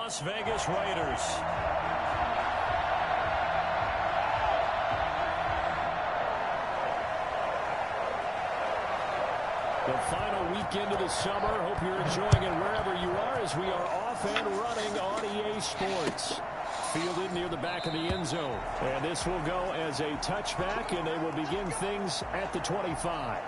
Las Vegas Raiders. The final weekend of the summer. Hope you're enjoying it wherever you are as we are off and running on EA Sports. Fielded near the back of the end zone. And this will go as a touchback, and they will begin things at the 25.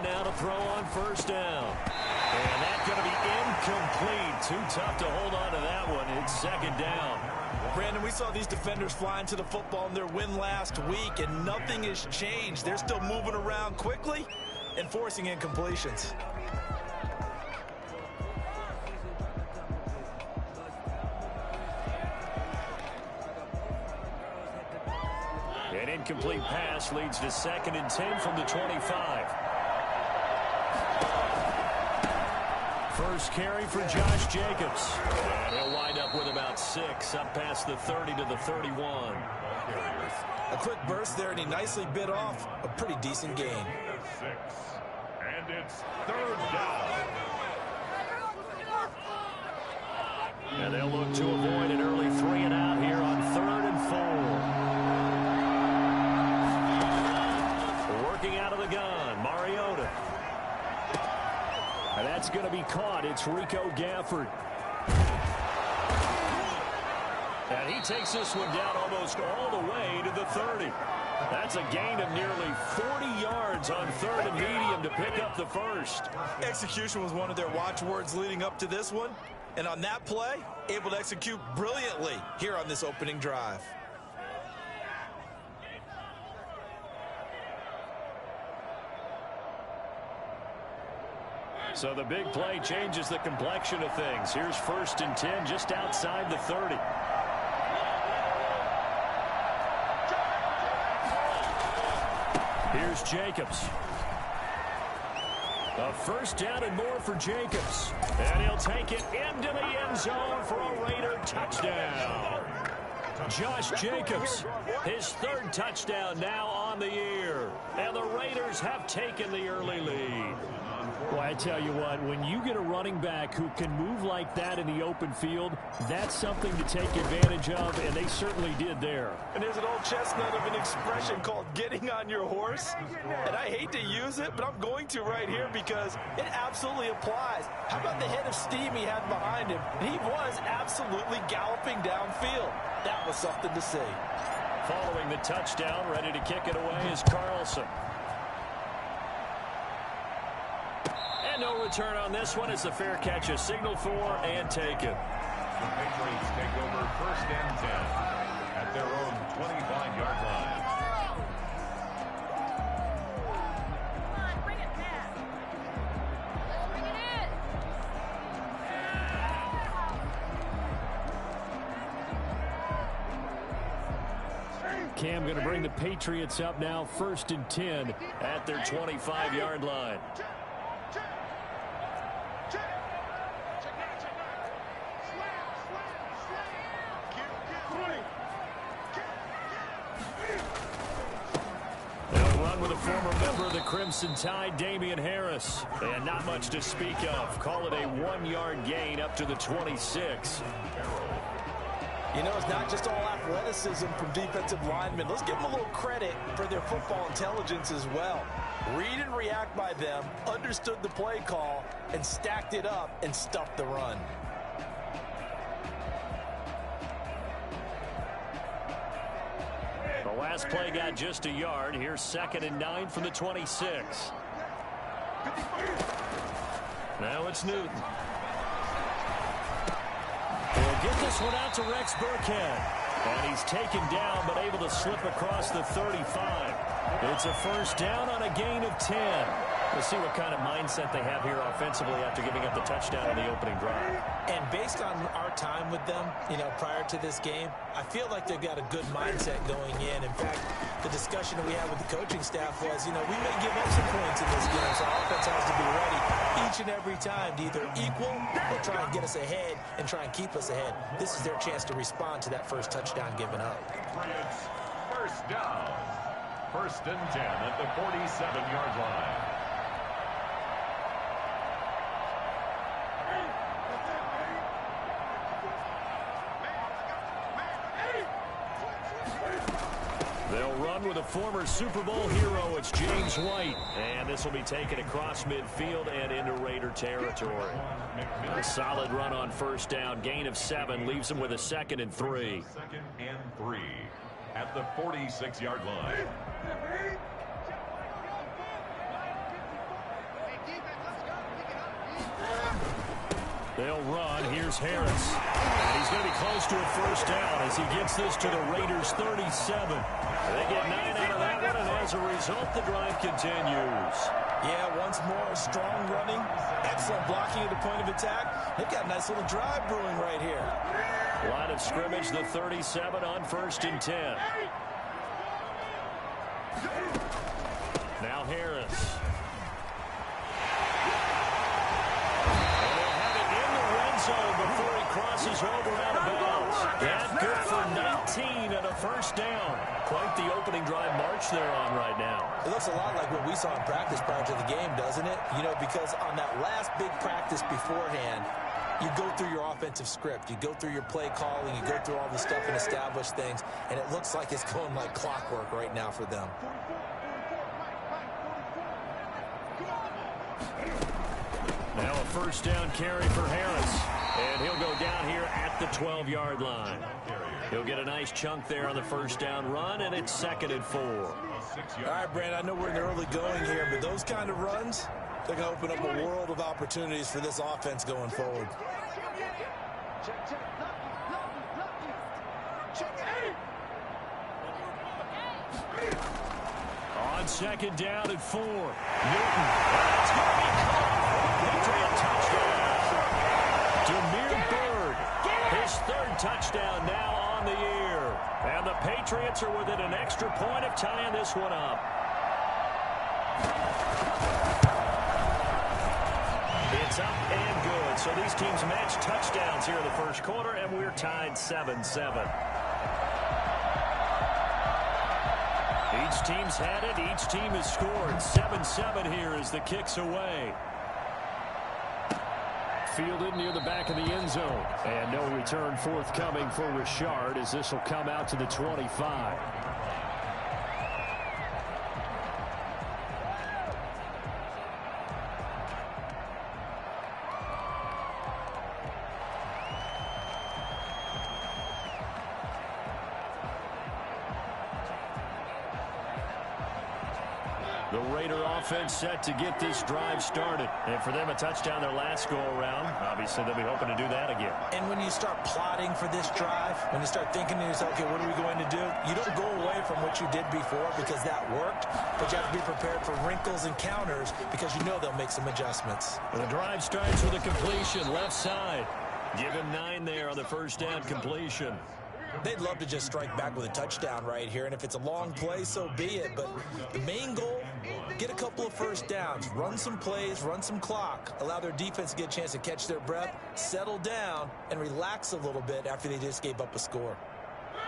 Now to throw on first down. And that's going to be incomplete. Too tough to hold on to that one. It's second down. Brandon, we saw these defenders fly into the football in their win last week, and nothing has changed. They're still moving around quickly and forcing incompletions. An incomplete pass leads to 2nd and 10 from the 25. First carry for Josh Jacobs. And he'll wind up with about 6, up past the 30 to the 31. A quick burst there, and he nicely bit off a pretty decent gain. 6, and it's 3rd down. And they'll look to avoid an early 3 and out here on 3rd and 4. Working out of the gun, Mariota. And that's going to be caught. It's Rico Gafford. And he takes this one down almost all the way to the 30. That's a gain of nearly 40 yards on 3rd and medium to pick up the first. Execution was one of their watchwords leading up to this one. And on that play, able to execute brilliantly here on this opening drive. So the big play changes the complexion of things. Here's 1st and 10 just outside the 30. Here's Jacobs. A first down and more for Jacobs. And he'll take it into the end zone for a Raider touchdown. Josh Jacobs, his 3rd touchdown now on the year. And the Raiders have taken the early lead. Well, I tell you what, when you get a running back who can move like that in the open field, that's something to take advantage of, and they certainly did there. And there's an old chestnut of an expression called getting on your horse. And I hate to use it, but I'm going to right here because it absolutely applies. How about the head of steam he had behind him? He was absolutely galloping downfield. That was something to see. Following the touchdown, ready to kick it away is Carlson. And no return on this one. It's a fair catch, a signal for, and take it. The Patriots take over 1st and 10 at their own 25-yard line. Come on, bring it back. Let's bring it in. Cam going to bring the Patriots up now, 1st and 10 at their 25-yard line. With a former member of the Crimson Tide, Damian Harris. And not much to speak of. Call it a 1-yard gain up to the 26. You know, it's not just all athleticism from defensive linemen. Let's give them a little credit for their football intelligence as well. Read and react by them, understood the play call, and stacked it up and stuffed the run. The last play got just a yard. Here's 2nd and 9 from the 26. Now it's Newton. get this one out to Rex Burkhead. And he's taken down, but able to slip across the 35. It's a first down on a gain of 10. We'll see what kind of mindset they have here offensively after giving up the touchdown on the opening drive. And based on our time with them, prior to this game, I feel like they've got a good mindset going in. In fact, the discussion that we had with the coaching staff was, we may give up some points in this game, so our offense has to be ready each and every time to either equal or try and get us ahead and try and keep us ahead. This is their chance to respond to that first touchdown given up. Patriots first down. First and 10 at the 47-yard line. They'll run with a former Super Bowl hero. It's James White. And this will be taken across midfield and into Raider territory. A solid run on first down. Gain of 7 leaves them with a 2nd and 3. 2nd and 3 at the 46-yard line. They'll run. Here's Harris. And he's going to be close to a first down as he gets this to the Raiders' 37. They get 9 out of that one, and as a result, the drive continues. Yeah, once more, strong running, excellent blocking at the point of attack. They've got a nice little drive brewing right here. Line of scrimmage, the 37 on 1st and 10. Now Harris. Zone before he crosses over out of bounds. And good for 19 and a first down. Quite the opening drive march they're on right now. It looks a lot like what we saw in practice prior to the game, doesn't it? Because on that last big practice beforehand, you go through your offensive script. You go through your play calling. You go through all the stuff and establish things. And it looks like it's going like clockwork right now for them. Now a first down carry for Harris. And he'll go down here at the 12-yard line. He'll get a nice chunk there on the first down run, and it's 2nd and 4. All right, Brandon, I know we're in the early going here, but those kind of runs, they're going to open up a world of opportunities for this offense going forward. On 2nd down and 4. Newton. That's going to be caught. Patriot touchdown. Damiere Byrd, his 3rd touchdown now on the year. And the Patriots are within an extra point of tying this one up. It's up and good. So these teams match touchdowns here in the first quarter, and we're tied 7-7. Each team's had it. Each team has scored. 7-7 here as the kick's away. Fielded near the back of the end zone. And no return forthcoming for Richard as this will come out to the 25. The Raider offense set to get this drive started. And for them, a touchdown their last go-around. Obviously, they'll be hoping to do that again. And when you start plotting for this drive, when you start thinking to yourself, okay, what are we going to do? You don't go away from what you did before because that worked, but you have to be prepared for wrinkles and counters because you know they'll make some adjustments. Well, the drive starts with a completion, left side. Give him 9 there on the first down completion. They'd love to just strike back with a touchdown right here, and if it's a long play, so be it. But the main goal, get a couple of first downs, run some plays, run some clock, allow their defense to get a chance to catch their breath, settle down, and relax a little bit after they just gave up a score.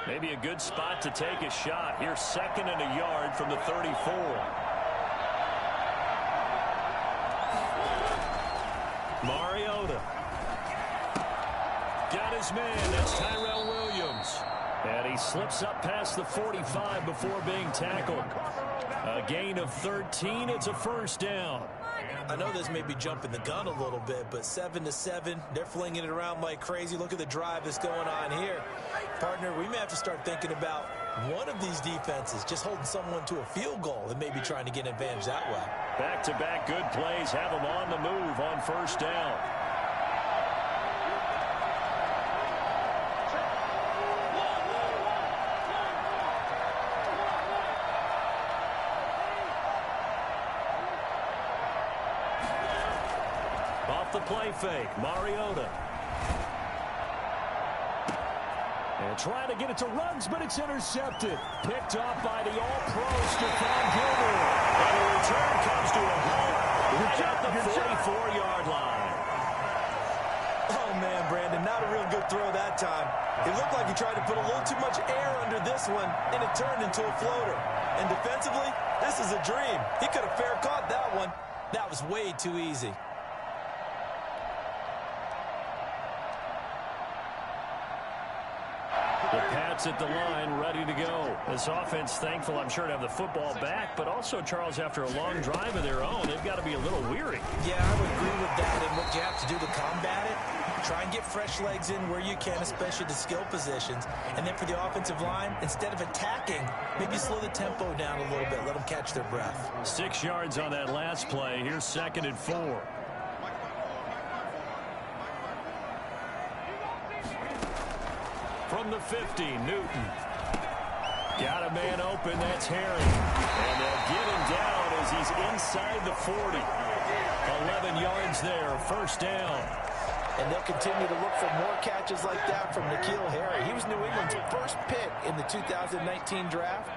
Maybe a good spot to take a shot. Here's 2nd and a yard from the 34. Mariota. Got his man. That's Tyrell Williams. And he slips up past the 45 before being tackled. A gain of 13. It's a first down. I know this may be jumping the gun a little bit, but 7-7, they're flinging it around like crazy. Look at the drive that's going on here. Partner, we may have to start thinking about one of these defenses just holding someone to a field goal and maybe trying to get an advantage that way. Back-to-back good plays have them on the move on first down. off the play fake. Mariota. And trying to get it to Ruggs, but it's intercepted. Picked off by the All-Pro Stephon Gilmore. And the return comes to a halt right at the 44-yard line. Oh, man, Brandon, not a real good throw that time. It looked like he tried to put a little too much air under this one, and it turned into a floater. And defensively, this is a dream. He could have fair caught that one. That was way too easy. The Pats at the line, ready to go. This offense thankful, I'm sure, to have the football back, but also, Charles, after a long drive of their own, they've got to be a little weary. Yeah, I would agree with that. And what you have to do to combat it, try and get fresh legs in where you can, especially the skill positions. And then for the offensive line, instead of attacking, maybe slow the tempo down a little bit. Let them catch their breath. 6 yards on that last play. Here's 2nd and 4. From the 50, Newton. Got a man open, that's Herring. And they'll get him down as he's inside the 40. 11 yards there, first down. And they'll continue to look for more catches like that from N'Keal Harry. He was New England's first pick in the 2019 draft.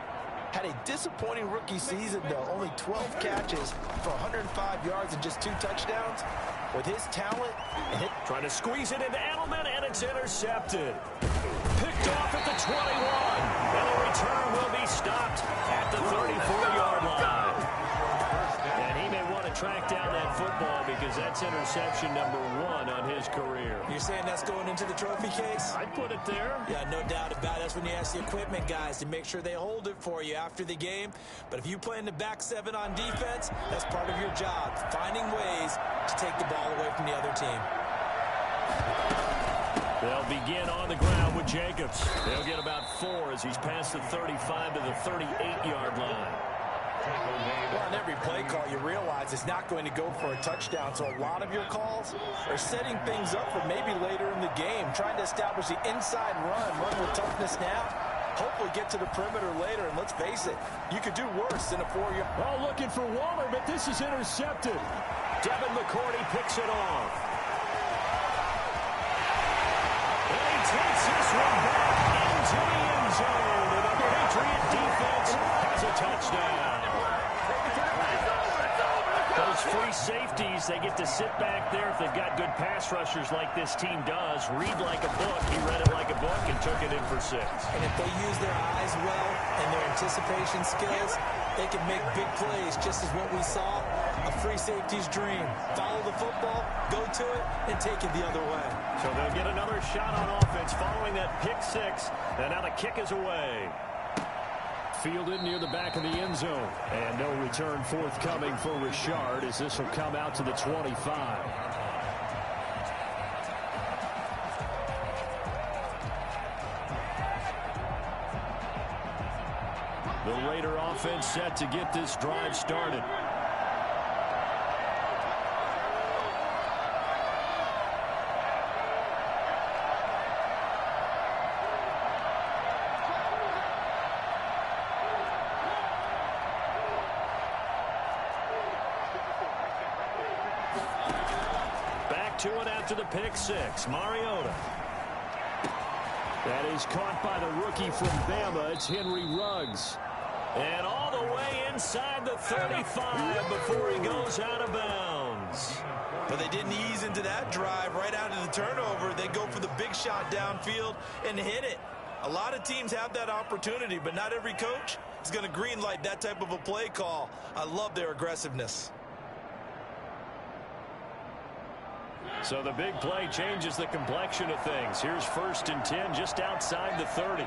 Had a disappointing rookie season, though. Only 12 catches for 105 yards and just 2 touchdowns. With his talent, trying to squeeze it into Edelman, and it's intercepted. Picked off at the 21. And the return will be stopped at the 34-yard line. And he may want to track down that football because that's interception number 1 on his career. You're saying that's going into the trophy case? I'd put it there. Yeah, no doubt about it. That's when you ask the equipment guys to make sure they hold it for you after the game. But if you play in the back 7 on defense, that's part of your job, finding ways to take the ball away from the other team. They'll begin on the ground with Jacobs. They'll get about 4 as he's past the 35 to the 38-yard line. Well, on every play call, you realize it's not going to go for a touchdown. So a lot of your calls are setting things up for maybe later in the game, trying to establish the inside run with toughness now. Hopefully get to the perimeter later, and let's face it, you could do worse than a 4-yard. Oh, looking for Waller, but this is intercepted. Devin McCourty picks it off. And he takes this one back into the end zone. And the Patriot defense has a touchdown. Those free safeties, they get to sit back there if they've got good pass rushers like this team does. Read like a book. He read it like a book and took it in for 6. And if they use their eyes well and their anticipation skills, they can make big plays, just as what we saw, a free safety's dream. Follow the football, go to it, and take it the other way. So they'll get another shot on offense following that pick 6. And now the kick is away. Fielded near the back of the end zone. And no return forthcoming for Richard as this will come out to the 25. The Raider offense set to get this drive started. To it after the pick 6. Mariota. That is caught by the rookie from Bama. It's Henry Ruggs. And all the way inside the 35 before he goes out of bounds. But they didn't ease into that drive right out of the turnover. They go for the big shot downfield and hit it. A lot of teams have that opportunity, but not every coach is going to green light that type of a play call. I love their aggressiveness. So the big play changes the complexion of things. Here's 1st and 10 just outside the 30.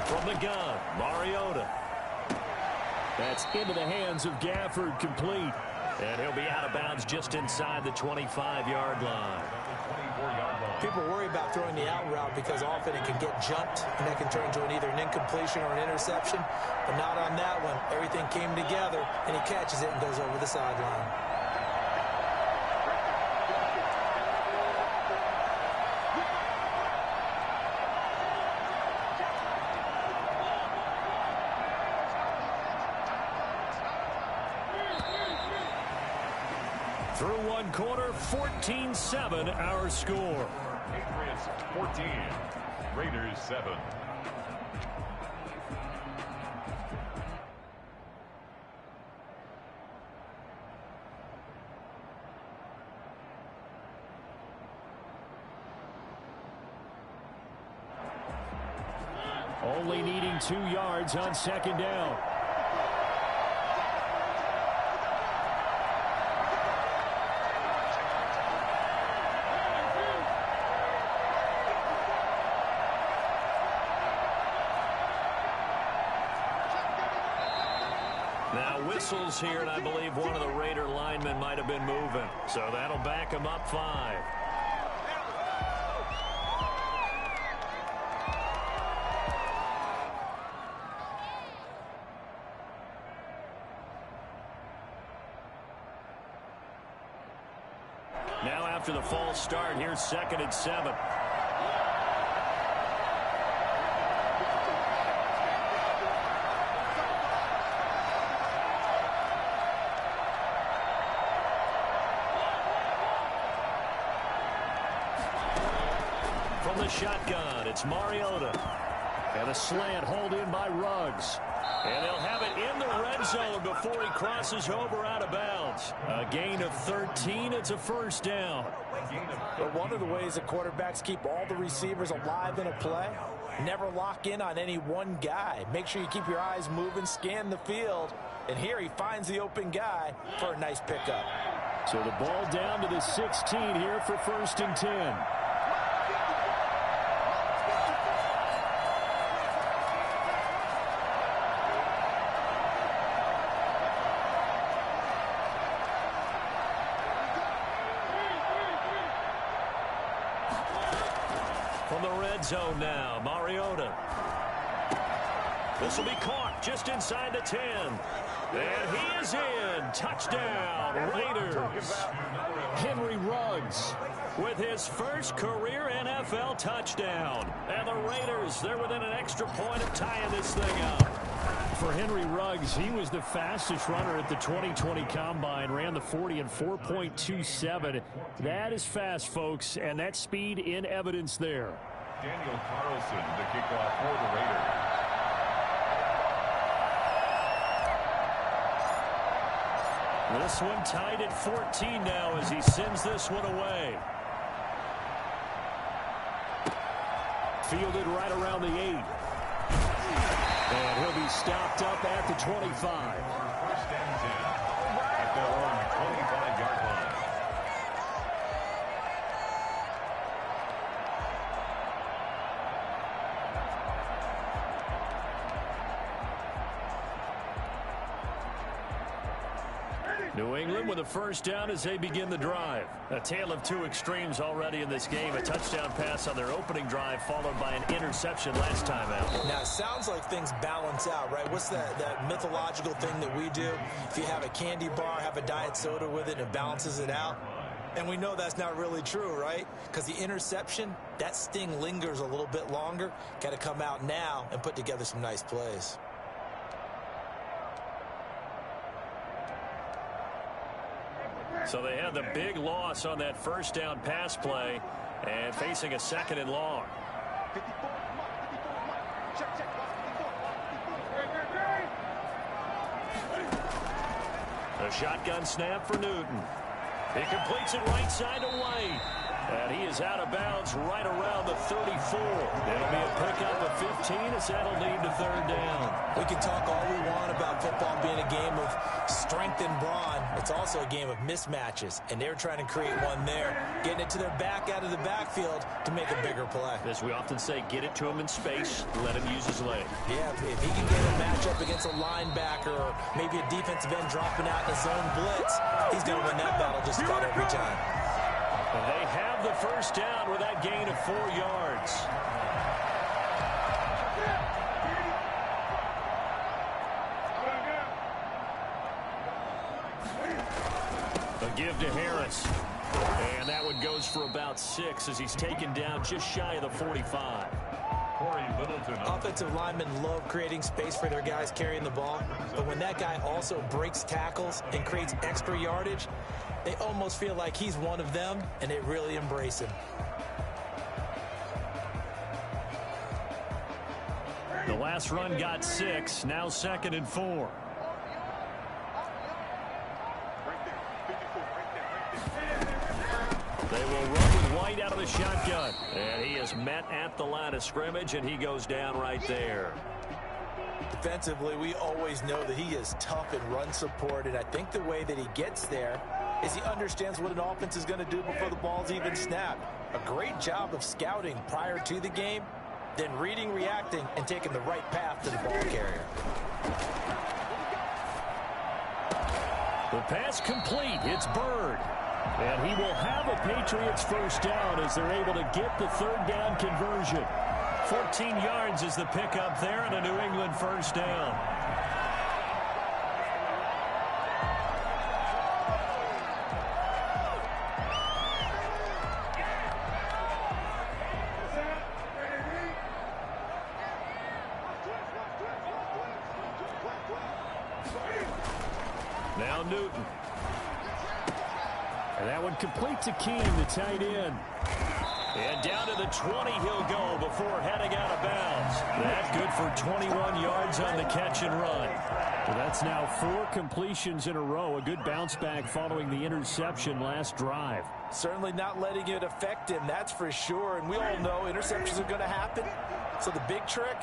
From the gun, Mariota. That's into the hands of Gafford, complete. And he'll be out of bounds just inside the 25-yard line. People worry about throwing the out route because often it can get jumped, and that can turn into either an incompletion or an interception. But not on that one. Everything came together, and he catches it and goes over the sideline. Through one quarter, 14-7 our score. Patriots 14, Raiders 7. Only needing 2 yards on second down. Now whistles here, and I believe one of the Raider linemen might have been moving. So that'll back him up 5. Now after the false start, here's 2nd and 7. From the shotgun, it's Mariota. And a slant hauled in by Ruggs. And they'll have it in the red zone before he crosses over out of bounds. A gain of 13. It's a first down. But one of the ways that quarterbacks keep all the receivers alive in a play, never lock in on any one guy. Make sure you keep your eyes moving, scan the field. And here he finds the open guy for a nice pickup. So the ball down to the 16 here for 1st and 10. From the red zone now, Mariota. This will be caught just inside the 10. And he is in. Touchdown, Raiders. Henry Ruggs with his first career NFL touchdown. And the Raiders, they're within an extra point of tying this thing up. For Henry Ruggs, he was the fastest runner at the 2020 Combine, ran the 40 in 4.27. That is fast, folks, and that speed in evidence there. Daniel Carlson, the kickoff for the Raiders. This one tied at 14 now as he sends this one away. Fielded right around the 8. And he'll be stopped up at the 25. 1st and 10 at their own 25-yard line. New England with a first down as they begin the drive. A tale of 2 extremes already in this game. A touchdown pass on their opening drive followed by an interception last time out. Now, it sounds like things balance out, right? What's that mythological thing that we do? If you have a candy bar, have a diet soda with it, it balances it out. And we know that's not really true, right? Because the interception, that sting lingers a little bit longer. Got to come out now and put together some nice plays. So they had the big loss on that first down pass play and facing a 2nd and long. A shotgun snap for Newton. He completes it right side to White. And he is out of bounds right around the 34. It'll be a pickup of 15 as that'll lead to 3rd down. We can talk all we want about football being a game of strength and brawn. It's also a game of mismatches, and they're trying to create one there, getting it to their back out of the backfield to make a bigger play. As we often say, get it to him in space, let him use his leg. Yeah, if he can get a matchup against a linebacker or maybe a defensive end dropping out in a zone blitz, he's going to win that battle just about every time. They have the first down with that gain of 4 yards. A give to Harris. And that one goes for about 6 as he's taken down just shy of the 45. Offensive linemen love creating space for their guys carrying the ball, but when that guy also breaks tackles and creates extra yardage, they almost feel like he's one of them, and they really embrace him. The last run got 6, now 2nd and 4. They will run with White out of the shotgun. And he is met at the line of scrimmage, and he goes down right there. Defensively, we always know that he is tough in run support, and I think the way that he gets there is he understands what an offense is going to do before the ball's even snapped. A great job of scouting prior to the game, then reading, reacting, and taking the right path to the ball carrier. The pass complete. It's Bird. And he will have a Patriots first down as they're able to get the 3rd down conversion. 14 yards is the pickup there and a New England first down. Now Newton. And that one complete to Keene, the tight end. And down to the 20 he'll go before heading out of bounds. That's good for 21 yards on the catch and run. So that's now 4 completions in a row. A good bounce back following the interception last drive. Certainly not letting it affect him, that's for sure. And we all know interceptions are going to happen. So the big trick,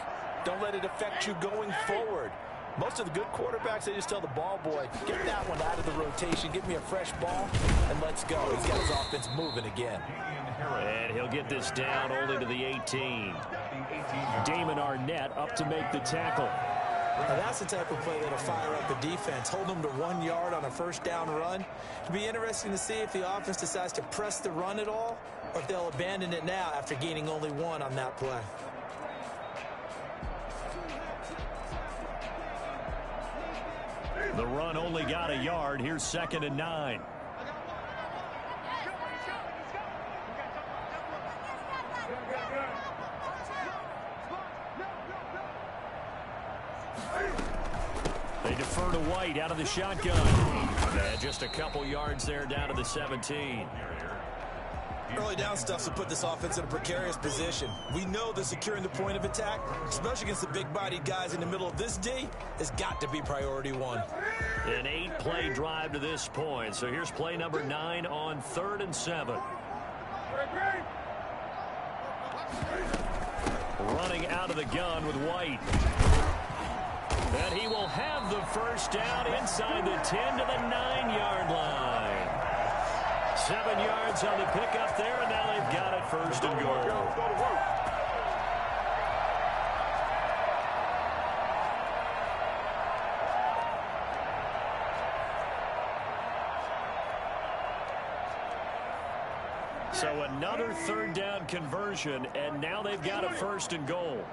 don't let it affect you going forward. Most of the good quarterbacks, they just tell the ball boy, get that one out of the rotation, give me a fresh ball, and let's go. He's got his offense moving again. And he'll get this down only to the 18. Damon Arnett up to make the tackle. Now that's the type of play that'll fire up the defense. Hold them to 1 yard on a first down run. It'll be interesting to see if the offense decides to press the run at all, or if they'll abandon it now after gaining only 1 on that play. The run only got a yard. Here's 2nd and 9. They defer to White out of the shotgun. And just a couple yards there down to the 17. Early down stuff will put this offense in a precarious position. We know that securing the point of attack, especially against the big-bodied guys in the middle of this D, has got to be priority 1. An 8-play drive to this point. So here's play number 9 on 3rd and 7. Running out of the gun with White. And he will have the first down inside the 10 to the 9-yard line. 7 yards on the pickup there, and now they've got it 1st and goal. So another 3rd down conversion, and now they've got a 1st and goal.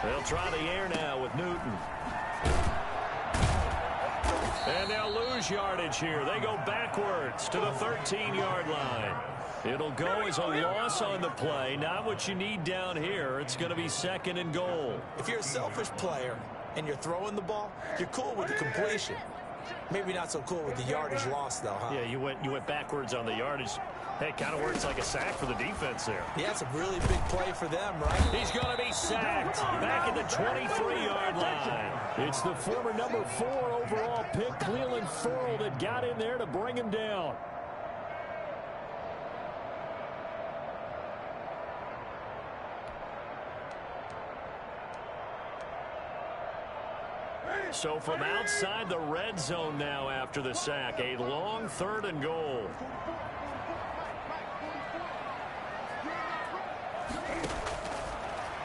They'll try the air now with Newton. And they'll lose yardage here. They go backwards to the 13-yard line. It'll go as a loss on the play. Not what you need down here. It's going to be 2nd and goal. If you're a selfish player and you're throwing the ball, you're cool with the completion. Maybe not so cool with the yardage loss, though, huh? Yeah, you went backwards on the yardage. Hey, kind of works like a sack for the defense there. Yeah, it's a really big play for them, right? He's going to be sacked back at the 23-yard line. It's the former number 4 overall pick, Cleveland Ferrell, that got in there to bring him down. So from outside the red zone now after the sack, a long 3rd and goal.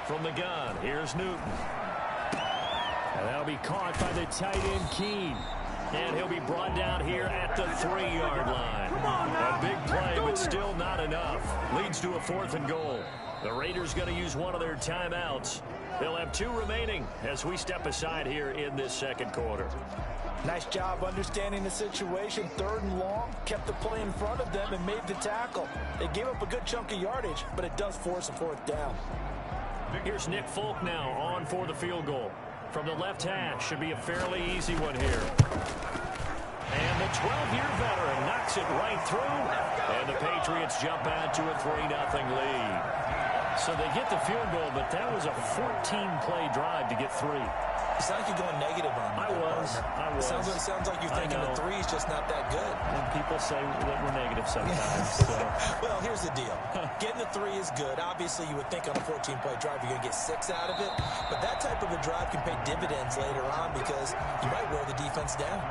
From the gun, here's Newton. And that'll be caught by the tight end, Keene. And he'll be brought down here at the 3-yard line. A big play, but still not enough. Leads to a 4th and goal. The Raiders going to use one of their timeouts. They'll have 2 remaining as we step aside here in this second quarter. Nice job understanding the situation. 3rd and long, kept the play in front of them and made the tackle. They gave up a good chunk of yardage, but it does force a 4th down. Here's Nick Folk now on for the field goal. From the left hash, should be a fairly easy one here. And the 12-year veteran knocks it right through. And the Patriots jump out to a 3-0 lead. So they get the field goal, but that was a 14-play drive to get 3. You sound like you're going negative on me. I was. Sounds like you're thinking the 3 is just not that good. And people say that we're negative sometimes. So. Well, here's the deal. Getting the 3 is good. Obviously, you would think on a 14-play drive you're going to get 6 out of it. But that type of a drive can pay dividends later on because you might wear the defense down.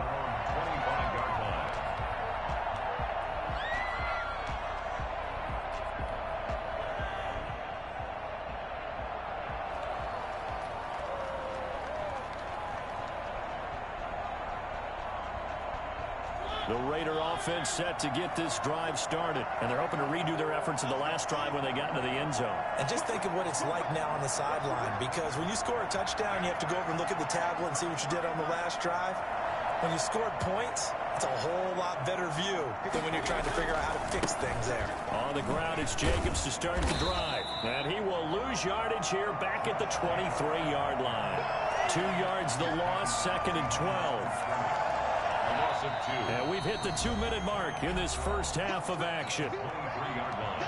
25-yard line. The Raider offense set to get this drive started. And they're hoping to redo their efforts in the last drive when they got into the end zone. And just think of what it's like now on the sideline. Because when you score a touchdown, you have to go over and look at the tablet and see what you did on the last drive. When you scored points, it's a whole lot better view than when you're trying to figure out how to fix things there. On the ground, it's Jacobs to start the drive. And he will lose yardage here back at the 23-yard line. 2 yards the loss, 2nd and 12. And we've hit the 2-minute mark in this first half of action. 23-yard line.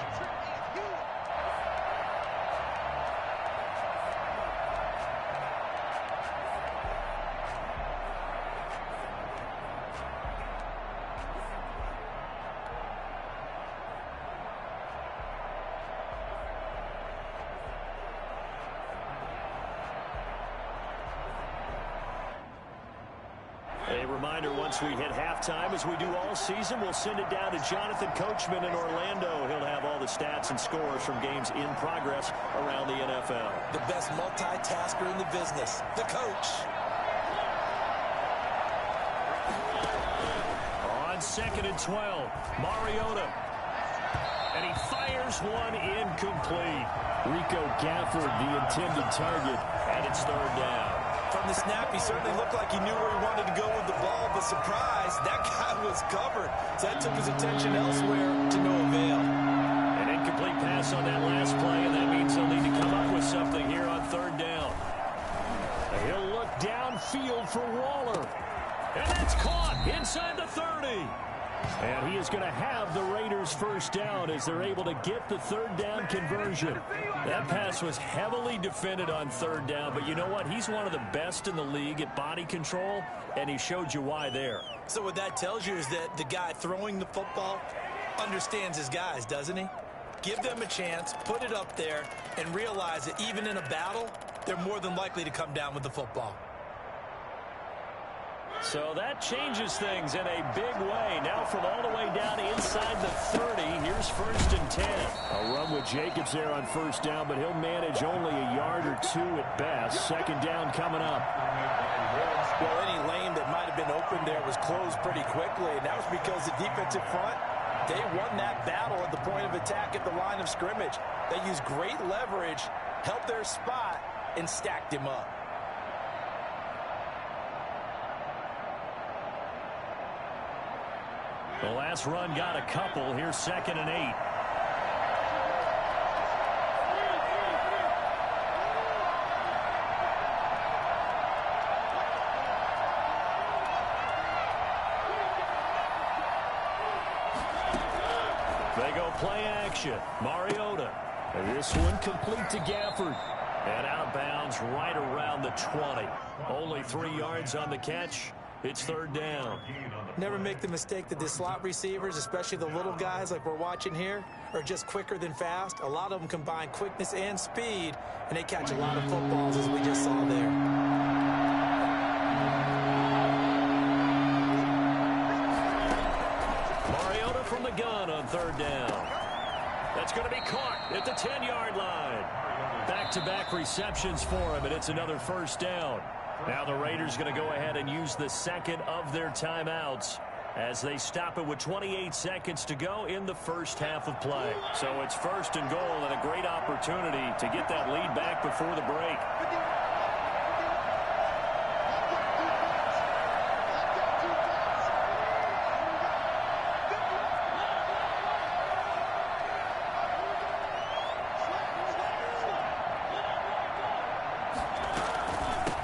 A reminder, once we hit halftime, as we do all season, we'll send it down to Jonathan Coachman in Orlando. He'll have all the stats and scores from games in progress around the NFL. The best multitasker in the business, the coach. On 2nd and 12, Mariota. And he fires one incomplete. Rico Gafford, the intended target, and it's 3rd down. From the snap, he certainly looked like he knew where he wanted to go with the ball, but surprise, that guy was covered. So that took his attention elsewhere to no avail. An incomplete pass on that last play, and that means they'll need to come up with something here on 3rd down. He'll look downfield for Waller. And that's caught inside the 30. And he is going to have the Raiders' 1st down as they're able to get the 3rd down conversion. That pass was heavily defended on 3rd down, but you know what? He's one of the best in the league at body control, and he showed you why there. So what that tells you is that the guy throwing the football understands his guys, doesn't he? Give them a chance, put it up there, and realize that even in a battle, they're more than likely to come down with the football. So that changes things in a big way. Now from all the way down inside the 30, here's 1st and 10. A run with Jacobs there on 1st down, but he'll manage only a yard or 2 at best. 2nd down coming up. Well, any lane that might have been open there was closed pretty quickly, and that was because the defensive front, they won that battle at the point of attack at the line of scrimmage. They used great leverage, held their spot, and stacked him up. The last run got a couple. Here's 2nd and 8. They go play action. Mariota. And this one complete to Gafford. And out of bounds right around the 20. Only 3 yards on the catch. It's 3rd down. Never make the mistake that the slot receivers, especially the little guys like we're watching here, are just quicker than fast. A lot of them combine quickness and speed, and they catch a lot of footballs, as we just saw there. Mariota from the gun on 3rd down. That's going to be caught at the 10-yard line. Back-to-back receptions for him, and it's another 1st down. Now the Raiders going to go ahead and use the 2nd of their timeouts. as they stop it with 28 seconds to go in the first half of play. So it's first and goal and a great opportunity to get that lead back before the break.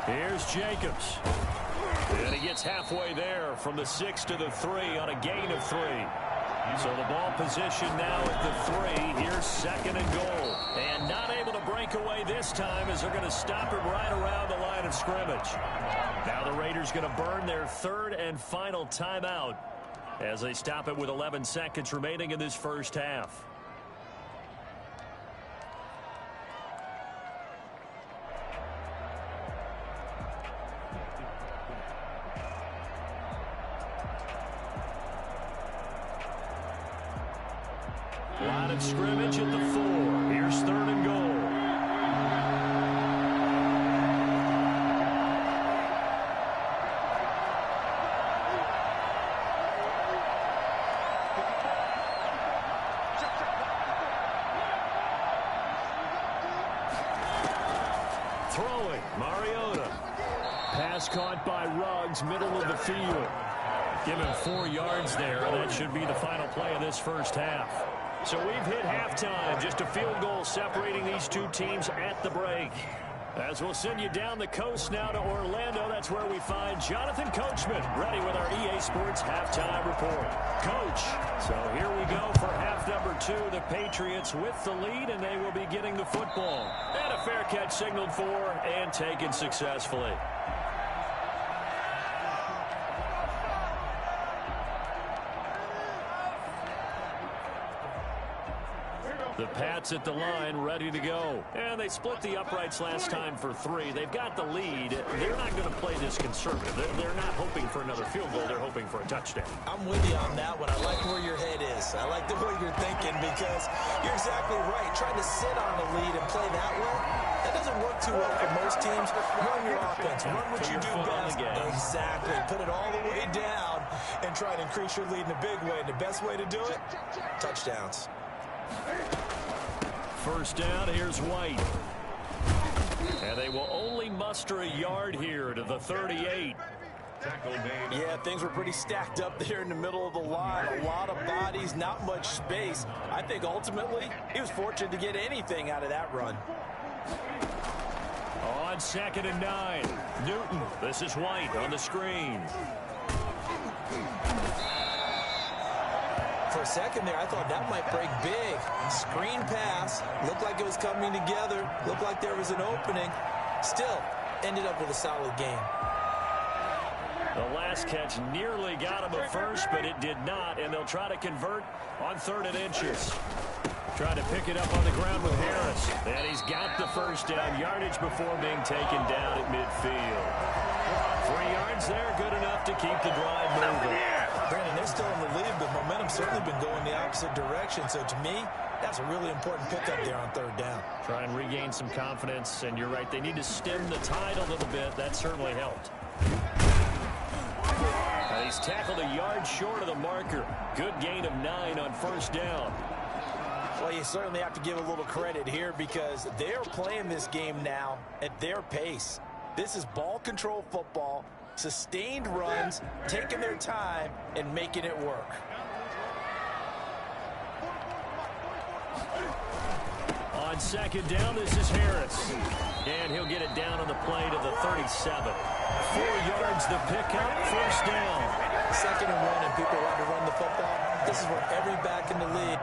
Here's Jacobs. And he gets halfway there from the 6 to the 3 on a gain of 3. So the ball position now at the 3. Here's second and goal. And not able to break away this time as they're going to stop it right around the line of scrimmage. Now the Raiders going to burn their third and final timeout as they stop it with 11 seconds remaining in this first half. Line of scrimmage at the 4. Here's third and goal. Throwing, Mariota. Pass caught by Ruggs, middle of the field. Give him 4 yards there, and that should be the final play of this first half. So we've hit halftime, just a field goal separating these two teams at the break. As we'll send you down the coast now to Orlando, that's where we find Jonathan Coachman, ready with our EA Sports Halftime Report. Coach, so here we go for half number 2. The Patriots with the lead, and they will be getting the football. And a fair catch signaled for and taken successfully. The Pats at the line, ready to go. And they split the uprights last time for 3. They've got the lead. They're not going to play this conservative. They're not hoping for another field goal. They're hoping for a touchdown. I'm with you on that one. I like where your head is. I like the way you're thinking because you're exactly right. Trying to sit on the lead and play that way, that doesn't work too well for most teams. Run your offense. Run what you do best. Exactly. Put it all the way down and try to increase your lead in a big way. And the best way to do it, touchdowns. First down, here's White. And they will only muster a yard here to the 38. Yeah, things were pretty stacked up there in the middle of the line. A lot of bodies, not much space. I think ultimately he was fortunate to get anything out of that run. On 2nd and 9, Newton. This is White on the screen. For a second there, I thought that might break big. Screen pass. Looked like it was coming together. Looked like there was an opening. Still, ended up with a solid game. The last catch nearly got him at first, but it did not, and they'll try to convert on 3rd and inches. Trying to pick it up on the ground with Harris. And he's got the first down. Yardage before being taken down at midfield. 3 yards there, good enough to keep the drive moving. Brandon, they're still in the lead, but momentum's certainly been going the opposite direction. So to me, that's a really important pickup there on 3rd down. Try and regain some confidence, and you're right. They need to stem the tide a little bit. That certainly helped. He's tackled a yard short of the marker. Good gain of 9 on 1st down. Well, you certainly have to give a little credit here because they're playing this game now at their pace. This is ball control football, sustained runs, taking their time, and making it work. On 2nd down, this is Harris. And he'll get it down on the play to the 37. 4 yards the pickup, 1st down. 2nd and 1, and people want to run the football. This is where every back in the league.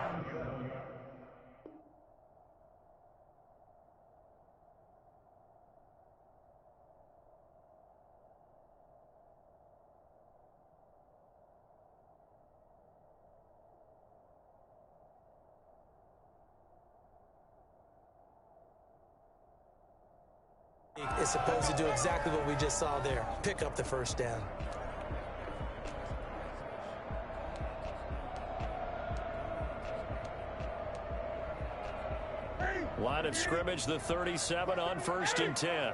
Is supposed to do exactly what we just saw there. Pick up the 1st down. Line of scrimmage, the 37 on 1st and 10.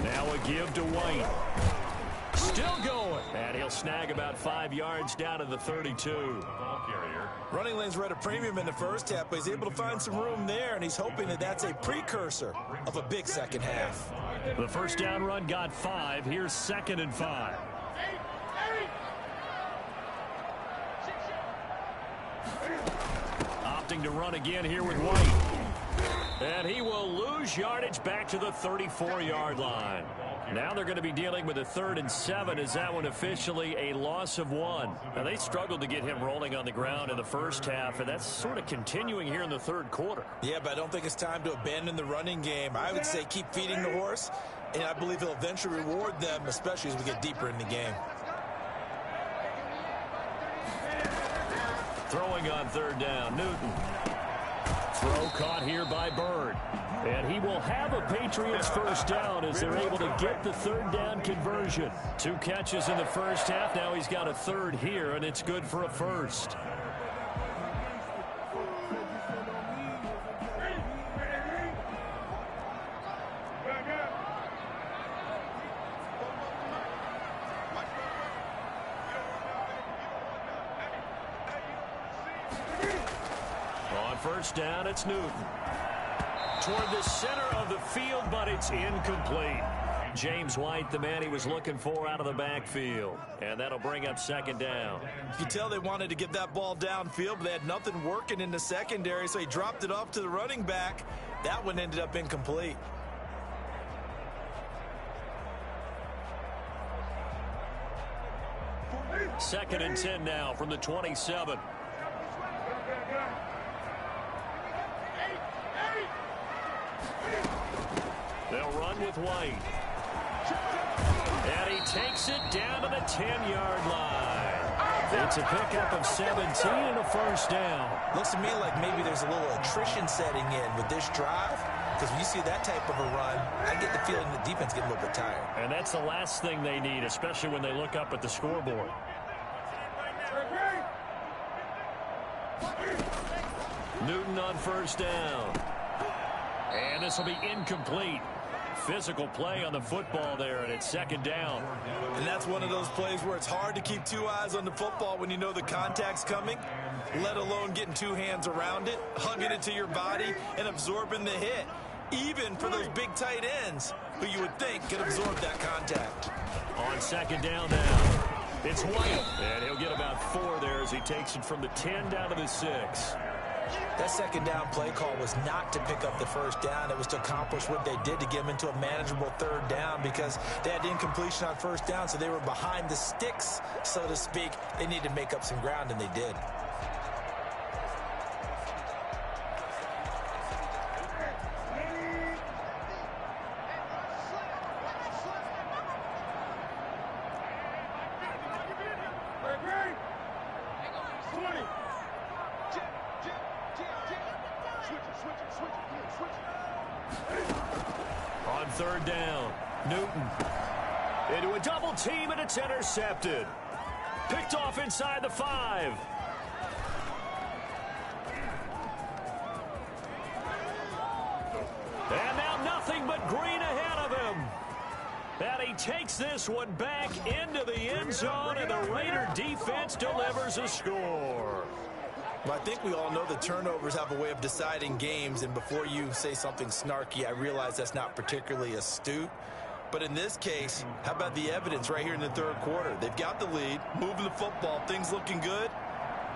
Now a give to White. Still going. And he'll snag about 5 yards down to the 32. Running lanes were at a premium in the first half, but he's able to find some room there, and he's hoping that that's a precursor of a big second half. The first down run got 5. Here's 2nd and 5. Opting to run again here with White. And he will lose yardage back to the 34-yard line. Now they're going to be dealing with a 3rd and 7 as that one officially a loss of 1. Now they struggled to get him rolling on the ground in the first half, and that's sort of continuing here in the 3rd quarter. Yeah, but I don't think it's time to abandon the running game. I would say keep feeding the horse, and I believe he'll eventually reward them, especially as we get deeper in the game. Throwing on 3rd down, Newton. Throw caught here by Bird. And he will have a Patriots first down as they're able to get the 3rd down conversion. 2 catches in the first half. Now he's got a 3rd here, and it's good for a 1st. On 1st down, it's Newton. Toward the center of the field, but it's incomplete. James White, the man he was looking for out of the backfield. And that'll bring up 2nd down. You can tell they wanted to get that ball downfield, but they had nothing working in the secondary, so he dropped it off to the running back. That one ended up incomplete. Second and 10 now from the 27. They'll run with White. And he takes it down to the 10-yard line. It's a pickup of 17 and a first down. Looks to me like maybe there's a little attrition setting in with this drive, because when you see that type of a run, I get the feeling the defense getting a little bit tired. And that's the last thing they need, especially when they look up at the scoreboard. Newton on first down. And this will be incomplete. Physical play on the football there, and it's 2nd down. And that's one of those plays where it's hard to keep 2 eyes on the football when you know the contact's coming, let alone getting 2 hands around it, hugging it to your body, and absorbing the hit. Even for those big tight ends who you would think could absorb that contact. On 2nd down now, it's White. And he'll get about 4 there as he takes it from the 10 down to the 6. That 2nd down play call was not to pick up the first down. It was to accomplish what they did to get them into a manageable 3rd down, because they had incompletion on first down, so they were behind the sticks, so to speak. They needed to make up some ground, and they did. On 3rd down, Newton into a double team, and it's intercepted. Picked off inside the 5. And now nothing but green ahead of him. And he takes this one back into the end zone, and the Raider defense delivers a score. Well, I think we all know the turnovers have a way of deciding games, and before you say something snarky, I realize that's not particularly astute. But in this case, how about the evidence right here in the 3rd quarter? They've got the lead, moving the football, things looking good,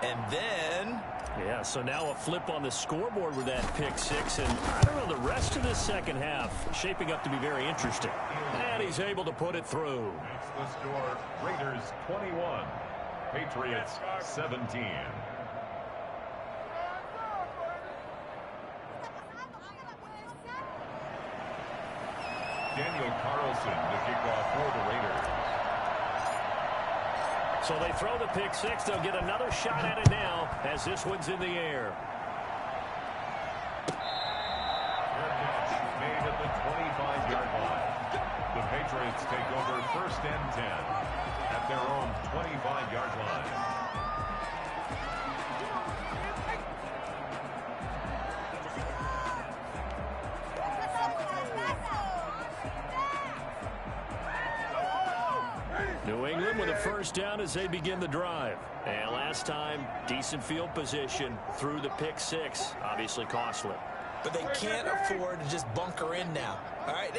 and then... Yeah, so now a flip on the scoreboard with that pick 6, and I don't know, the rest of this 2nd half shaping up to be very interesting. And he's able to put it through. It's the score, Raiders 21, Patriots 17. Daniel Carlson, the kickoff for the Raiders. So they throw the pick 6. They'll get another shot at it now as this one's in the air. Fair catch made at the 25-yard line. The Patriots take over 1st and 10 at their own 25-yard line. first down as they begin the drive. And last time, decent field position through the pick six. Obviously costly. But they can't afford to just bunker in now. All right,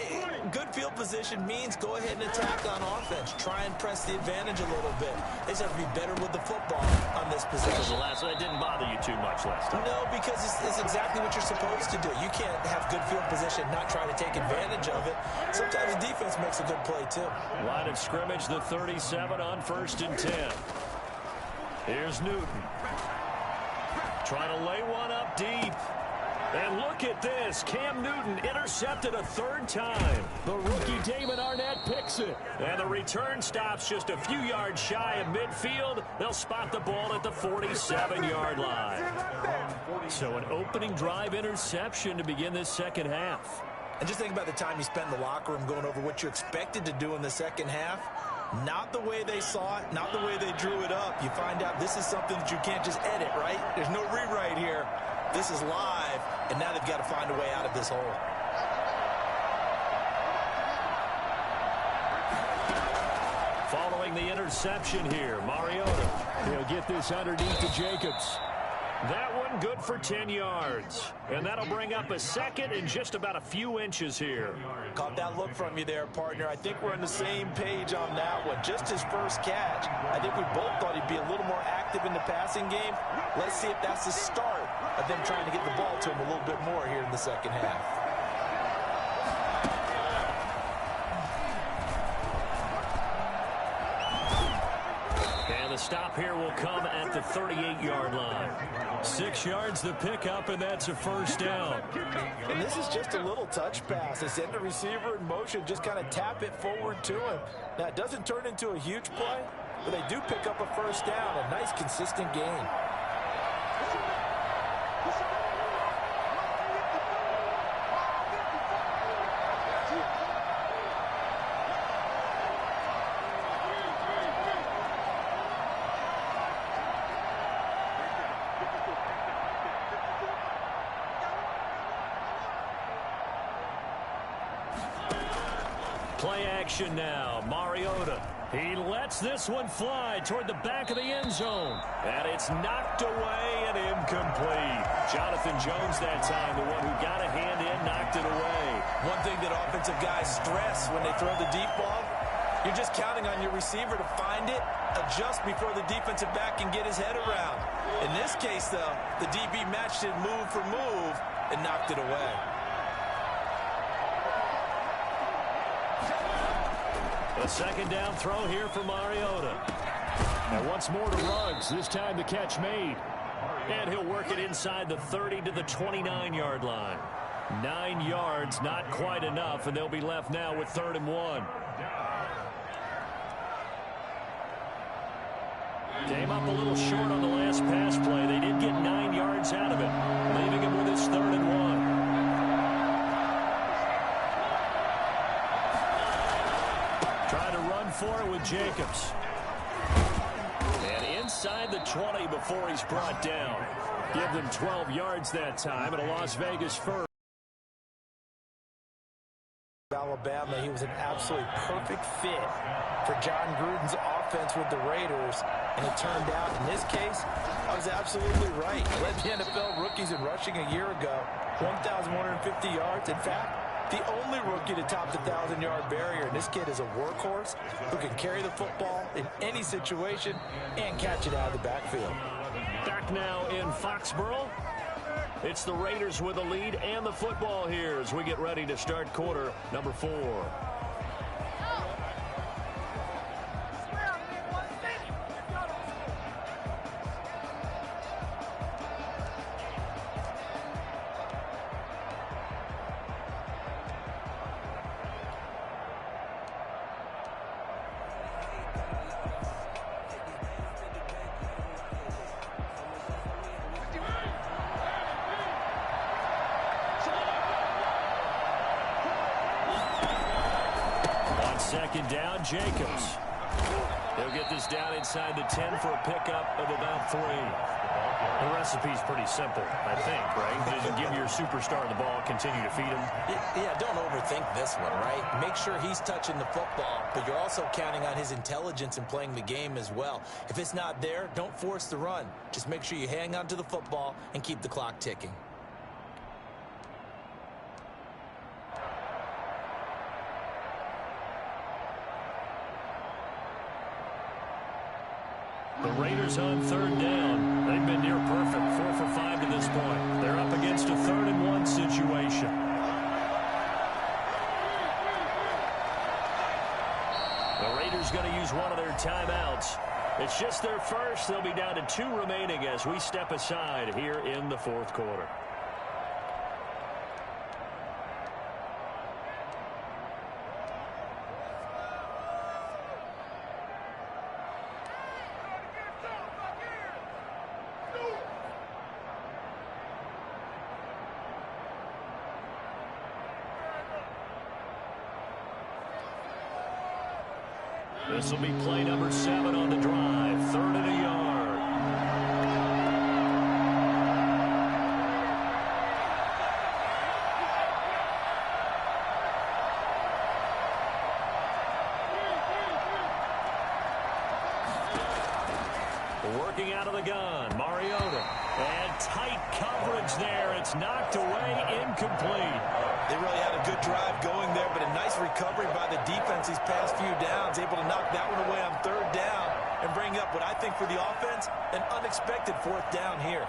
good field position means go ahead and attack on offense. Try and press the advantage a little bit. They just have to be better with the football on this possession. That didn't bother you too much last time. No, because it's exactly what you're supposed to do. You can't have good field position and not try to take advantage of it. Sometimes the defense makes a good play, too. Line of scrimmage, the 37 on 1st and 10. Here's Newton. Trying to lay one up deep. And look at this. Cam Newton intercepted a 3rd time. The rookie Damon Arnett picks it. And the return stops just a few yards shy of midfield. They'll spot the ball at the 47-yard line. So an opening drive interception to begin this second half. And just think about the time you spent in the locker room going over what you expected to do in the second half. Not the way they saw it, not the way they drew it up. You find out this is something that you can't just edit, right? There's no rewrite here. This is live, and now they've got to find a way out of this hole. Following the interception here, Mariota. He'll get this underneath to Jacobs. That one good for 10 yards. And that'll bring up a second in just about a few inches here. Caught that look from you there, partner. I think we're on the same page on that one. Just his first catch. I think we both thought he'd be a little more active in the passing game. Let's see if that's the start of them trying to get the ball to him a little bit more here in the second half. And the stop here will come at the 38-yard line. 6 yards the pickup, and that's a first down. And this is just a little touch pass. They send the receiver in motion, just kind of tap it forward to him. Now, it doesn't turn into a huge play, but they do pick up a first down. A nice, consistent gain. Play action now. Mariota. He lets this one fly toward the back of the end zone. And it's knocked away and incomplete. Jonathan Jones that time, the one who got a hand in, knocked it away. One thing that offensive guys stress when they throw the deep ball, you're just counting on your receiver to find it, adjust before the defensive back can get his head around. In this case, though, the DB matched it move for move and knocked it away. A second down throw here for Mariota. And once more to Ruggs. This time the catch made. And he'll work it inside the 30 to the 29-yard line. 9 yards, not quite enough, and they'll be left now with 3rd and 1. Came up a little short on the last pass play. They did get 9 yards out of it, leaving him with his 3rd and 1. Trying to run for it with Jacobs. And inside the 20 before he's brought down. Give them 12 yards that time at a Las Vegas first. Alabama, he was an absolutely perfect fit for John Gruden's offense with the Raiders, and it turned out in this case, I was absolutely right. Led the NFL rookies in rushing a year ago, 1,150 yards. In fact, the only rookie to top the 1,000-yard barrier. And this kid is a workhorse who can carry the football in any situation and catch it out of the backfield. Back now in Foxborough. It's the Raiders with the lead and the football here as we get ready to start quarter number 4. Second down, Jacobs. He'll get this down inside the 10 for a pickup of about 3. The recipe's pretty simple, I think, right? Just give your superstar the ball, continue to feed him. Yeah, don't overthink this one, right? Make sure he's touching the football, but you're also counting on his intelligence in playing the game as well. If it's not there, don't force the run. Just make sure you hang on to the football and keep the clock ticking. The Raiders on third down. They've been near perfect, 4 for 5 to this point. They're up against a 3rd-and-1 situation. The Raiders going to use one of their timeouts. It's just their first. They'll be down to 2 remaining as we step aside here in the 4th quarter. This will be play number 7 on the drive. 3rd and a yard. Working out of the gun, Mariota. And tight coverage there. It's knocked away, incomplete. They really had a good drive going there, but a nice recovery by the defense these past few downs, able to knock that one away on 3rd down and bring up what I think for the offense, an unexpected 4th down here.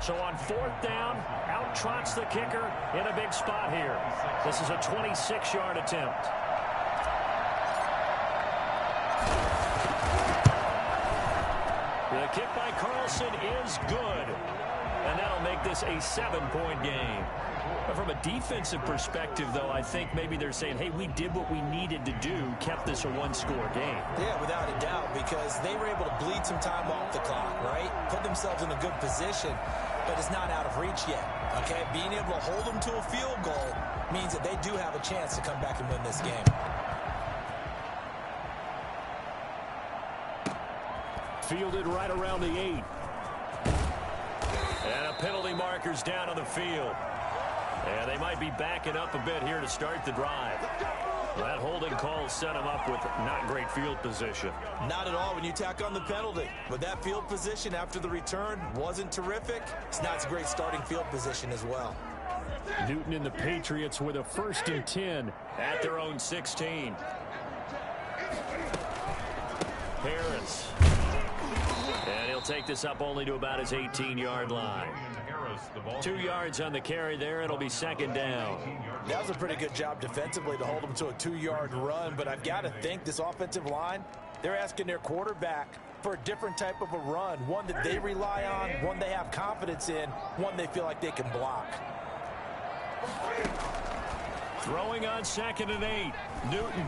So on 4th down, out trots the kicker in a big spot here. This is a 26-yard attempt. The kick by Carlson is good. And that'll make this a 7-point game. But from a defensive perspective, though, I think maybe they're saying, hey, we did what we needed to do, kept this a 1-score game. Yeah, without a doubt, because they were able to bleed some time off the clock, right? Put themselves in a good position, but it's not out of reach yet, okay? Being able to hold them to a field goal means that they do have a chance to come back and win this game. Fielded right around the 8. And a penalty marker's down on the field. And they might be backing up a bit here to start the drive. That holding call set him up with not great field position. Not at all when you tack on the penalty. But that field position after the return wasn't terrific. It's not a great starting field position as well. Newton and the Patriots with a 1st and 10 at their own 16. Harris. And he'll take this up only to about his 18-yard line. 2 yards on the carry there. It'll be 2nd down. That was a pretty good job defensively to hold them to a 2-yard run, but I've got to think this offensive line, they're asking their quarterback for a different type of a run, one that they rely on, one they have confidence in, one they feel like they can block. Throwing on 2nd and 8. Newton.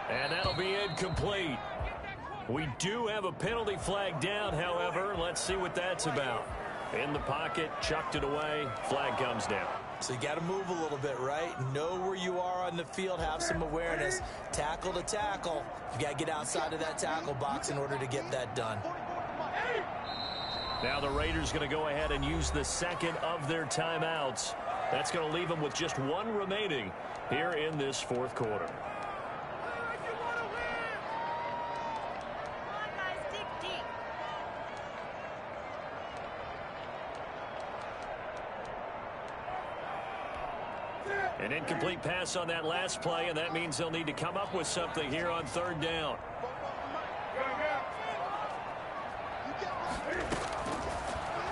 And that'll be incomplete. We do have a penalty flag down, however. Let's see what that's about. In the pocket, chucked it away, flag comes down. So you got to move a little bit, right? Know where you are on the field, have some awareness. Tackle to tackle. You got to get outside of that tackle box in order to get that done. Now the Raiders going to go ahead and use the 2nd of their timeouts. That's going to leave them with just 1 remaining here in this 4th quarter. An incomplete pass on that last play, and that means they'll need to come up with something here on 3rd down.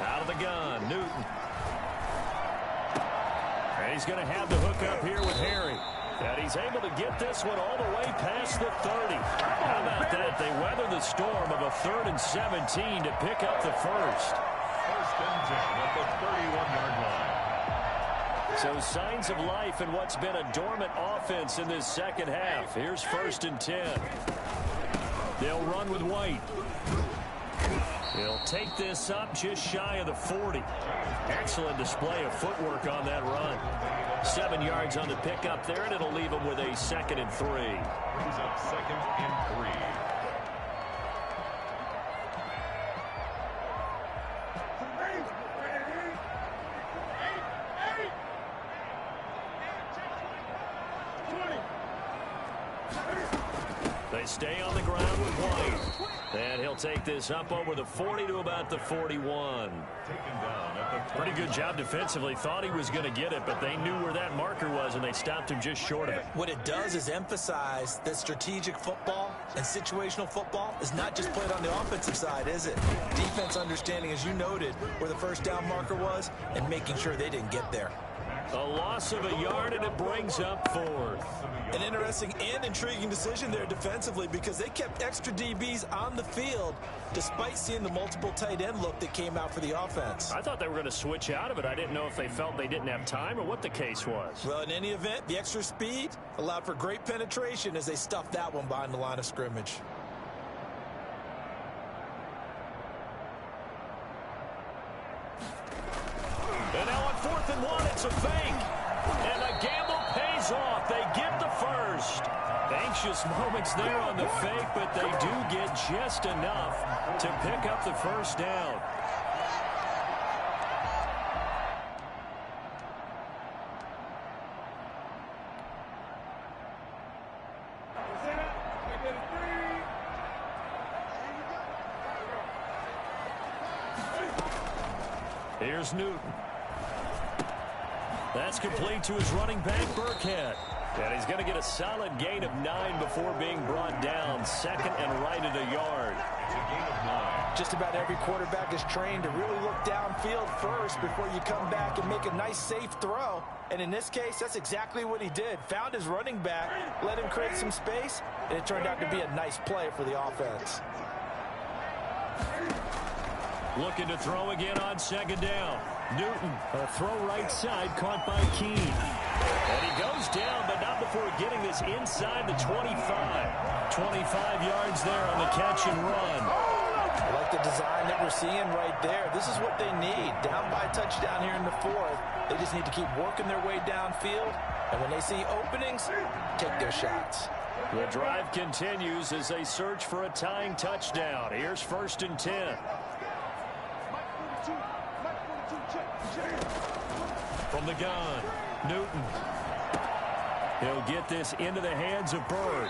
Out of the gun, Newton. And he's going to have the hook up here with Harry. And he's able to get this one all the way past the 30. How about that? They weather the storm of a 3rd and 17 to pick up the first. 1st and 10 at the 31-yard line. So signs of life in what's been a dormant offense in this second half. Here's 1st and 10. They'll run with White. He'll take this up just shy of the 40. Excellent display of footwork on that run. 7 yards on the pickup there, and it'll leave him with a 2nd and 3. Brings up 2nd and 3. They stay on the ground with White. And he'll take this up over the 40 to about the 41. Pretty good job defensively. Thought he was going to get it, but they knew where that marker was, and they stopped him just short of it. What it does is emphasize that strategic football and situational football is not just played on the offensive side, is it? Defense understanding, as you noted, where the first down marker was and making sure they didn't get there. A loss of a yard, and it brings up 4th. An interesting and intriguing decision there defensively because they kept extra DBs on the field despite seeing the multiple tight end look that came out for the offense. I thought they were going to switch out of it. I didn't know if they felt they didn't have time or what the case was. Well, in any event, the extra speed allowed for great penetration as they stuffed that one behind the line of scrimmage. And now on 4th and 1, it's a fake. And the gamble pays off. They get the first. Anxious moments there on the fake, but they do get just enough to pick up the first down. Here's Newton. That's complete to his running back, Burkhead. And he's going to get a solid gain of 9 before being brought down. 2nd and right at a yard. It's a gain of 9. Just about every quarterback is trained to really look downfield first before you come back and make a nice, safe throw. And in this case, that's exactly what he did. Found his running back, let him create some space, and it turned out to be a nice play for the offense. Looking to throw again on 2nd down. Newton, a throw right side, caught by Keene. And he goes down, but not before getting this inside the 25. 25 yards there on the catch and run. I like the design that we're seeing right there. This is what they need. Down by a touchdown here in the 4th. They just need to keep working their way downfield. And when they see openings, take their shots. The drive continues as they search for a tying touchdown. Here's 1st and 10. From the gun, Newton. He'll get this into the hands of Bird.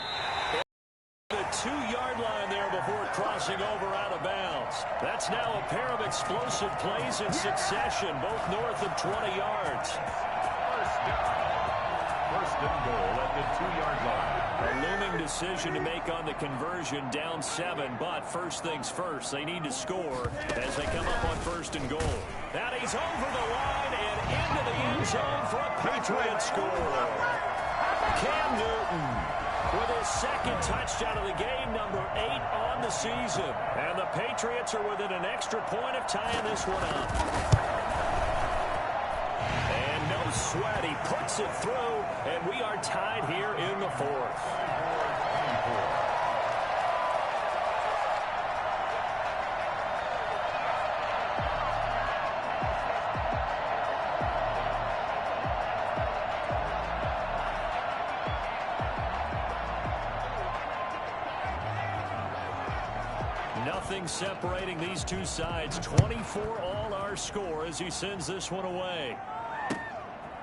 The 2-yard line there before crossing over out of bounds. That's now a pair of explosive plays in succession, both north of 20 yards. First and goal at the 2-yard line. A looming decision to make on the conversion, down 7, but first things first, they need to score as they come up on 1st and goal. And he's over the line and into the end zone for a Patriots score. Cam Newton with his 2nd touchdown of the game, number 8 on the season. And the Patriots are within an extra point of tying this one up. And no sweat, he puts it through, and we are tied here in the 4th. Nothing separating these two sides. 24 all our score as he sends this one away.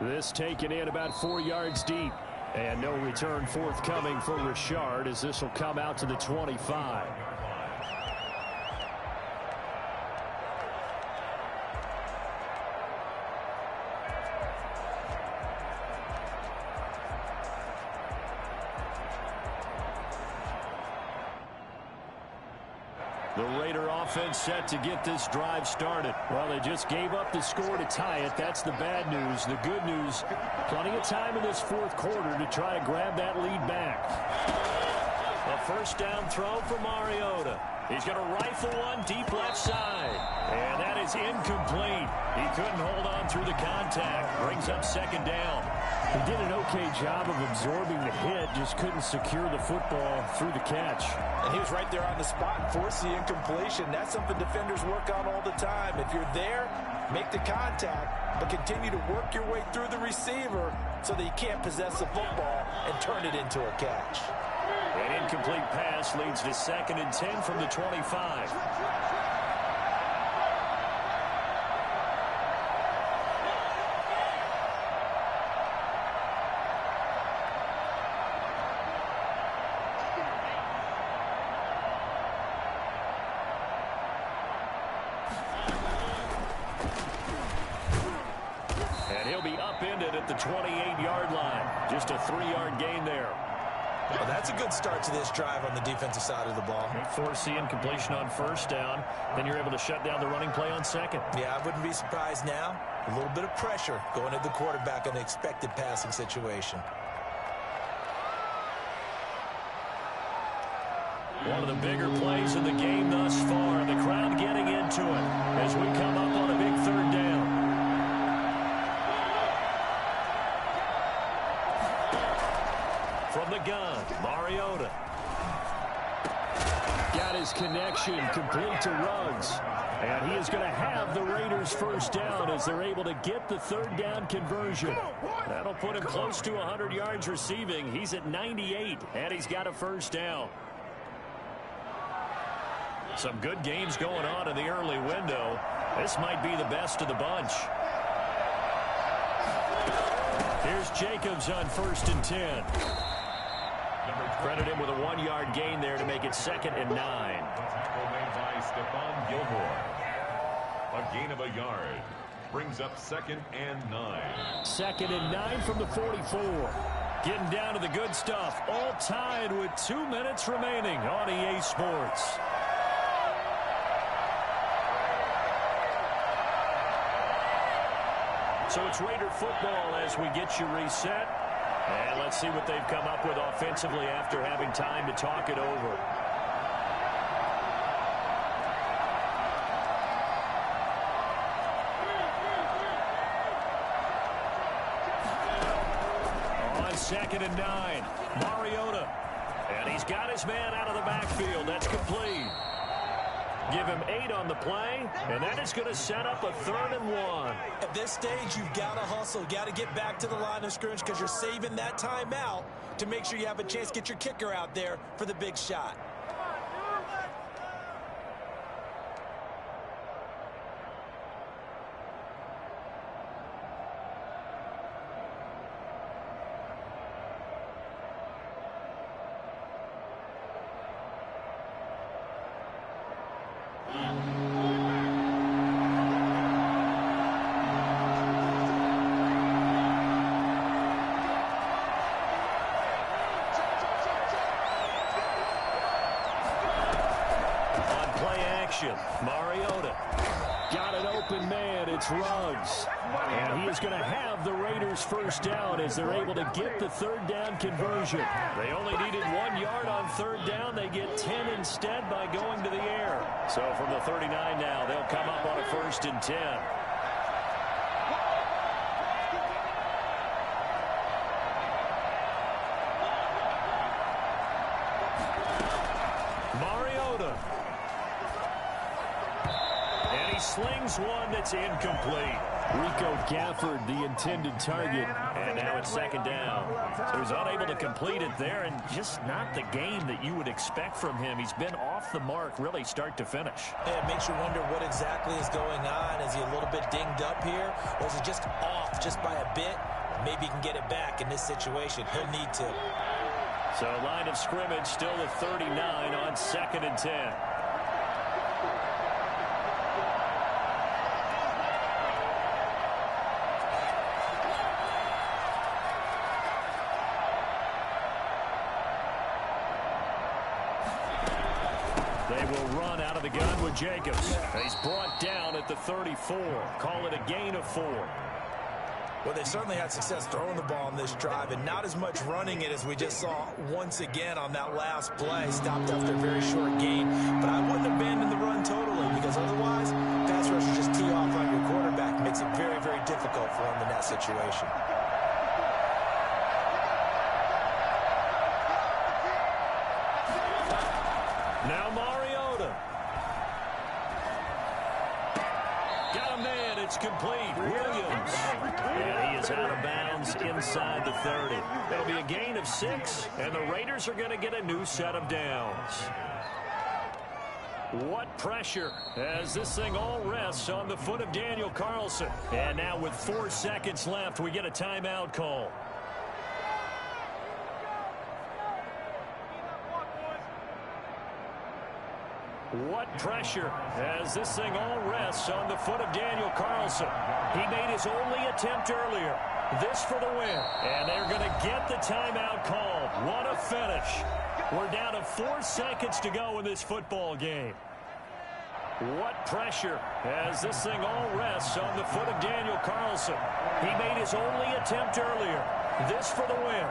This taken in about 4 yards deep. And no return forthcoming for Richard as this will come out to the 25. The Raider offense set to get this drive started. Well, they just gave up the score to tie it. That's the bad news. The good news, plenty of time in this 4th quarter to try to grab that lead back. A first down throw for Mariota. He's going to rifle one deep left side. And that is incomplete. He couldn't hold on through the contact. Brings up second down. He did an okay job of absorbing the hit, just couldn't secure the football through the catch. And he was right there on the spot and forced the incompletion. That's something defenders work on all the time. If you're there, make the contact, but continue to work your way through the receiver so that you can't possess the football and turn it into a catch. An incomplete pass leads to 2nd and 10 from the 25. And he'll be upended at the 28-yard line. Just a 3-yard gain there. Well, that's a good start to this drive on the defensive side of the ball. Force the incompletion on first down. Then you're able to shut down the running play on second. Yeah, I wouldn't be surprised now. A little bit of pressure going at the quarterback in an expected passing situation. One of the bigger plays in the game thus far. The crowd getting into it as we come up on a big 3rd down. From the gun, Mariota. Got his connection complete to Ruggs. And he is going to have the Raiders first down as they're able to get the 3rd down conversion. That'll put him close to 100 yards receiving. He's at 98, and he's got a first down. Some good games going on in the early window. This might be the best of the bunch. Here's Jacobs on 1st and 10. Credit him with a 1-yard gain there to make it 2nd and 9. Tackle made by Stephon Gilmore. A gain of a yard. Brings up 2nd and 9. 2nd and 9 from the 44. Getting down to the good stuff. All tied with 2 minutes remaining on EA Sports. So it's Raider football as we get you reset. And let's see what they've come up with offensively after having time to talk it over. On 2nd and 9, Mariota. And he's got his man out of the backfield. That's complete. Give him 8 on the play, and that is going to set up a 3rd and 1. At this stage, you've got to hustle. You've got to get back to the line of scrimmage because you're saving that timeout to make sure you have a chance to get your kicker out there for the big shot. Mariota. Got an open man. It's Ruggs. And he is going to have the Raiders first down as they're able to get the 3rd down conversion. They only needed 1 yard on 3rd down. They get 10 instead by going to the air. So from the 39 now, they'll come up on a 1st and 10. Mariota. And he slings one that's incomplete. Rico Gafford, the intended target. And now it's 2nd down. So he's unable to complete it there, and just not the game that you would expect from him. He's been off the mark really start to finish. Yeah, it makes you wonder what exactly is going on. Is he a little bit dinged up here, or is he just off just by a bit? Maybe he can get it back in this situation. He'll need to. So line of scrimmage still at 39 on 2nd and 10. They will run out of the gun with Jacobs. He's brought down at the 34. Call it a gain of 4. Well, they certainly had success throwing the ball on this drive and not as much running it as we just saw once again on that last play. Stopped after a very short gain. But I wouldn't abandon the run totally because otherwise, pass rushers just tee off on your quarterback. Makes it very, very difficult for him in that situation. Now Mariota. Got a man. It's complete. Williams. And he is out of bounds inside the 30. It'll be a gain of 6, and the Raiders are going to get a new set of downs. What pressure as this thing all rests on the foot of Daniel Carlson. And now with 4 seconds left, we get a timeout call. What pressure as this thing all rests on the foot of Daniel Carlson. He made his only attempt earlier. This for the win. And they're going to get the timeout called. What a finish. We're down to 4 seconds to go in this football game. What pressure as this thing all rests on the foot of Daniel Carlson. He made his only attempt earlier. This for the win.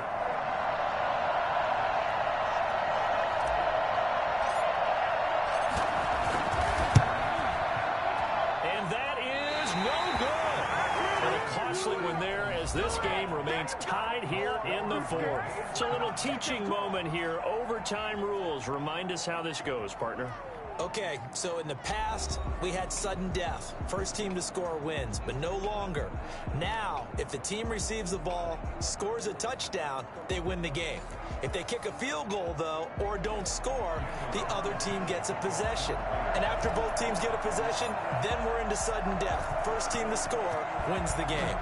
One there as this game remains tied here in the 4th. It's a little teaching moment here. Overtime rules. Remind us how this goes, partner. Okay, so in the past, we had sudden death. First team to score wins, but no longer. Now, if the team receives the ball, scores a touchdown, they win the game. If they kick a field goal, though, or don't score, the other team gets a possession. And after both teams get a possession, then we're into sudden death. First team to score wins the game.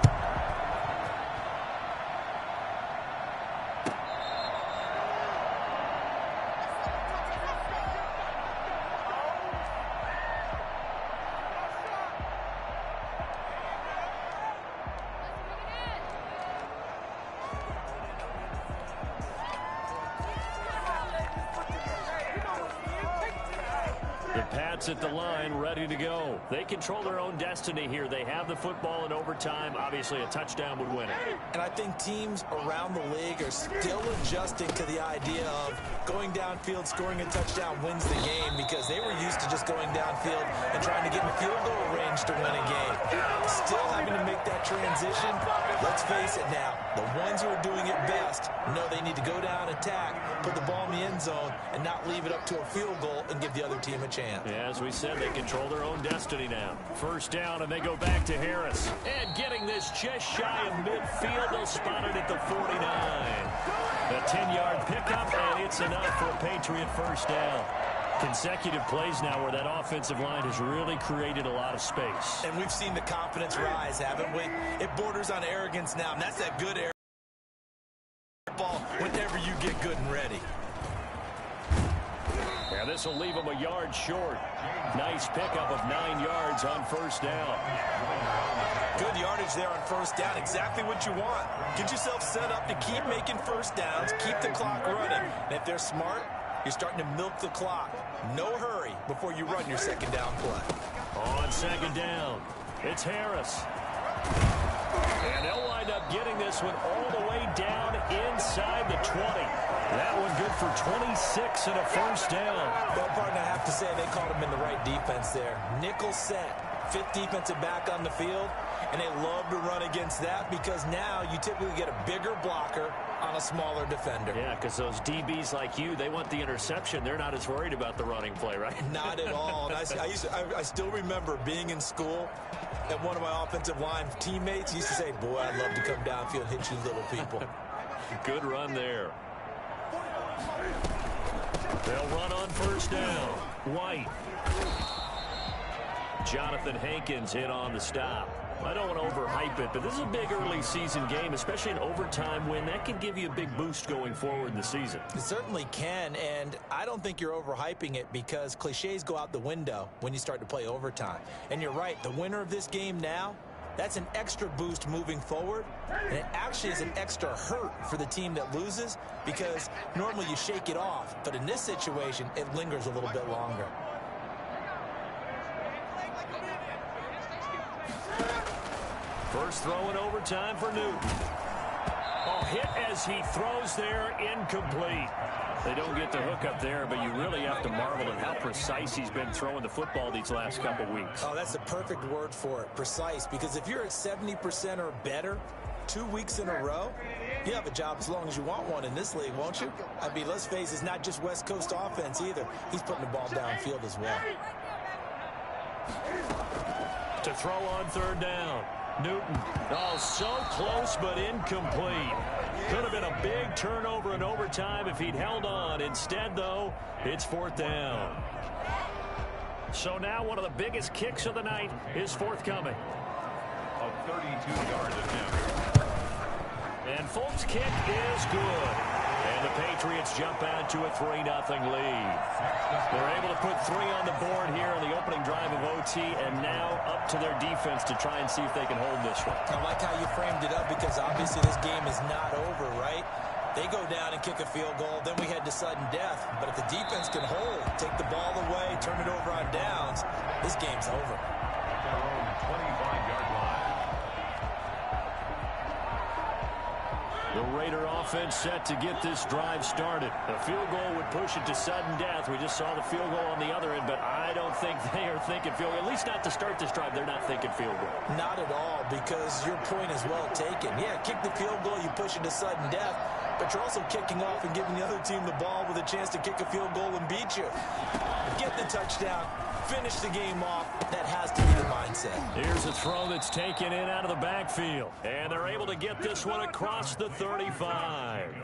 At the line, ready to go. They control their own destiny here. They have the football in overtime. Obviously, a touchdown would win it. And I think teams around the league are still adjusting to the idea of going downfield, scoring a touchdown wins the game because they were used to just going downfield and trying to get in field goal range to win a game. Still having to make that transition. Let's face it now, the ones who are doing it best know they need to go down, attack, put the ball in the end zone, and not leave it up to a field goal and give the other team a chance. Yeah, as we said, they control their own destiny now. First down, and they go back to Harris. And getting this just shy of midfield, they'll spot it at the 49. A 10-yard pickup, and it's enough for a Patriot first down. Consecutive plays now where that offensive line has really created a lot of space. And we've seen the confidence rise, haven't we? It borders on arrogance now, and that's that good air ball whenever you get good and ready. And this will leave him a yard short. Nice pickup of 9 yards on first down. Good yardage there on first down. Exactly what you want. Get yourself set up to keep making first downs, keep the clock running. And if they're smart, you're starting to milk the clock. No hurry before you run your second down play. On second down, it's Harris. And they'll wind up getting this one all the way down inside the 20. That one good for 26 and a first down. Well, partner, I have to say they caught him in the right defense there. Nickel set, 5th defensive back on the field, and they love to run against that because now you typically get a bigger blocker on a smaller defender. Yeah, because those DBs like you, they want the interception. They're not as worried about the running play, right? Not at all. And I still remember being in school, and one of my offensive line teammates used to say, boy, I'd love to come downfield and hit you little people. Good run there. They'll run on first down. White. Jonathan Hankins in on the stop. I don't want to overhype it, but this is a big early season game, especially an overtime win. That can give you a big boost going forward in the season. It certainly can, and I don't think you're overhyping it because cliches go out the window when you start to play overtime. And you're right, the winner of this game now, that's an extra boost moving forward, and it actually is an extra hurt for the team that loses because normally you shake it off, but in this situation, it lingers a little bit longer. First throw in overtime for Newton. Oh, hit as he throws there, incomplete. They don't get the hook up there, but you really have to marvel at how precise he's been throwing the football these last couple weeks. Oh, that's the perfect word for it, precise, because if you're at 70% or better 2 weeks in a row, you have a job as long as you want one in this league, won't you? I mean, let's face it, it's not just West Coast offense either. He's putting the ball downfield as well. To throw on third down. Newton. Oh, so close, but incomplete. Could have been a big turnover in overtime if he'd held on. Instead, though, it's fourth down. So now one of the biggest kicks of the night is forthcoming. A 32-yard attempt. And Folt's kick is good. And the Patriots jump out to a 3-0 lead. They're able to put 3 on the board here in the opening drive of OT, and now up to their defense to try and see if they can hold this one. I like how you framed it up, because obviously this game is not over, right? They go down and kick a field goal, then we head to sudden death. But if the defense can hold, take the ball away, turn it over on downs, this game's over. Their own 25-yard line. The Raider offense set to get this drive started. A field goal would push it to sudden death. We just saw the field goal on the other end, but I don't think they are thinking field goal. At least not to start this drive. They're not thinking field goal. Not at all, because your point is well taken. Yeah, kick the field goal, you push it to sudden death, but you're also kicking off and giving the other team the ball with a chance to kick a field goal and beat you. Get the touchdown, finish the game off. That has to be the mindset. Here's a throw that's taken in out of the backfield. And they're able to get this one across the 35.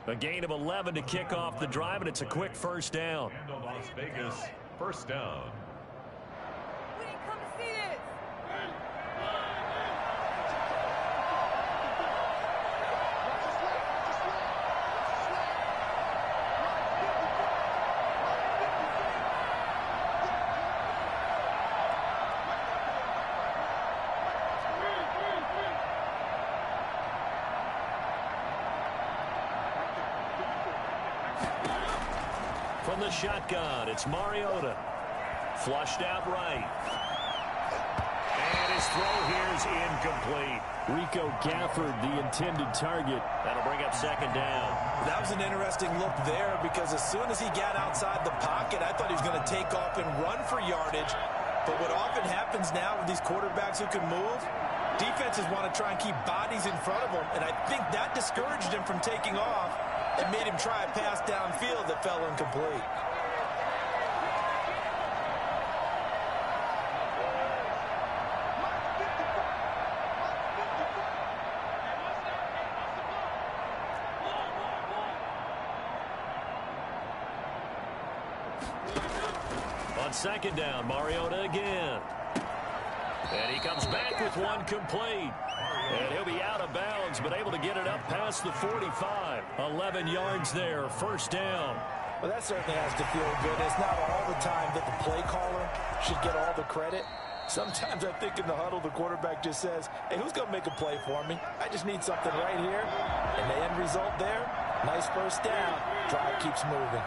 A gain of 11 to kick off the drive, and it's a quick first down. And the Las Vegas first down. We didn't come to see this. From the shotgun, it's Mariota. Flushed out right. And his throw here is incomplete. Rico Gafford, the intended target. That'll bring up second down. That was an interesting look there, because as soon as he got outside the pocket, I thought he was going to take off and run for yardage. But what often happens now with these quarterbacks who can move, defenses want to try and keep bodies in front of them, and I think that discouraged him from taking off and made him try a pass downfield that fell incomplete. On second down, Mariota again. And he comes back with one complete. And he'll be out of bounds, but able to get it up past the 45. 11 yards there, first down. Well, that certainly has to feel good. It's not all the time that the play caller should get all the credit. Sometimes I think in the huddle, the quarterback just says, hey, who's going to make a play for me? I just need something right here. And the end result there, nice first down. Drive keeps moving.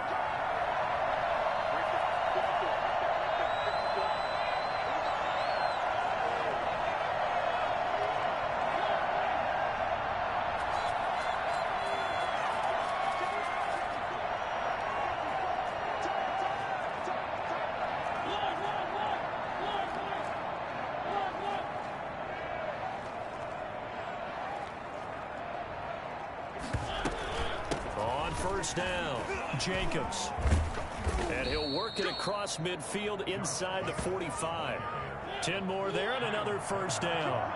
First down, Jacobs. And he'll work it across midfield inside the 45. 10 more there and another first down.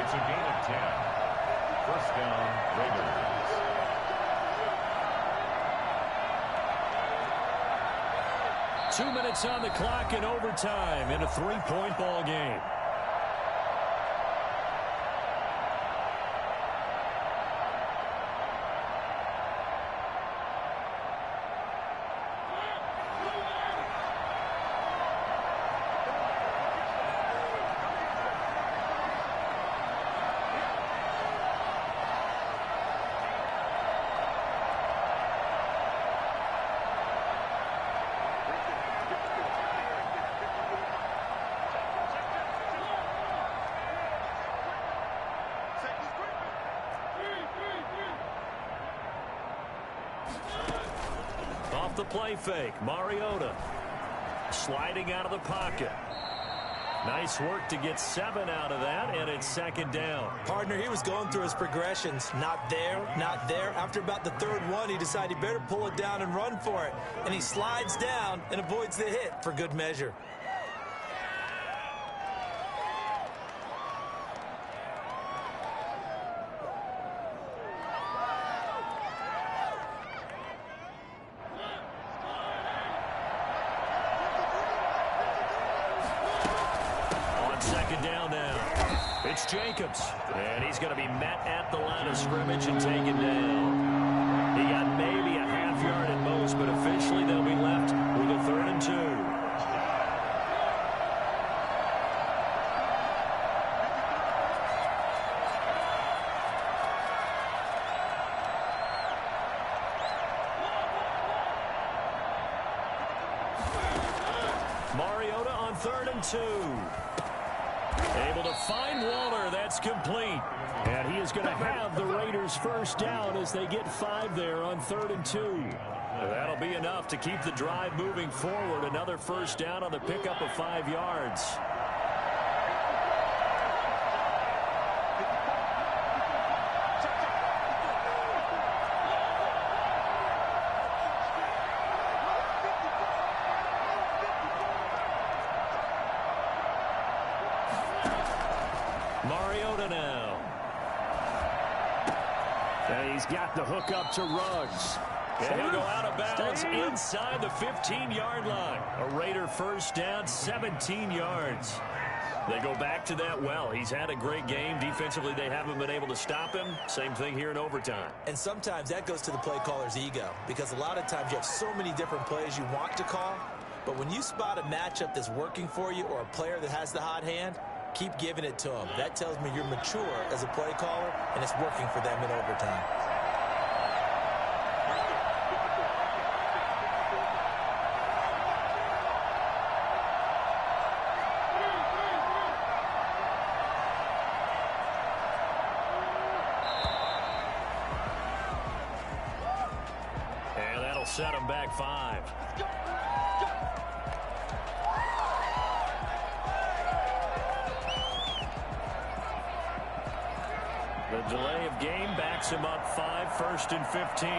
It's a gain of 10. First down, Raiders. 2 minutes on the clock in overtime in a 3-point ball game. off the play fake. Mariota sliding out of the pocket. Nice work to get 7 out of that, and it's second down. Partner, he was going through his progressions. Not there, not there. After about the third one, he decided he better pull it down and run for it. And he slides down and avoids the hit for good measure. It's Jacobs, and he's going to be met at the line of scrimmage and taken down. He got maybe a half yard at most, but officially they'll be left with a 3rd and 2. Mariota on 3rd and 2. Able to find Waller. That's complete. And he is going to have the Raiders first down as they get 5 there on 3rd and 2. That'll be enough to keep the drive moving forward. Another first down on the pickup of 5 yards. Mariota now. And he's got the hook up to Ruggs. And he'll go out of bounds inside the 15-yard line. A Raider first down, 17 yards. They go back to that well. He's had a great game. Defensively, they haven't been able to stop him. Same thing here in overtime. And sometimes that goes to the play caller's ego, because a lot of times you have so many different plays you want to call. But when you spot a matchup that's working for you or a player that has the hot hand, keep giving it to them. That tells me you're mature as a play caller, and it's working for them in overtime. And that'll set him back 5. The delay of game backs him up 5, 1st and 15.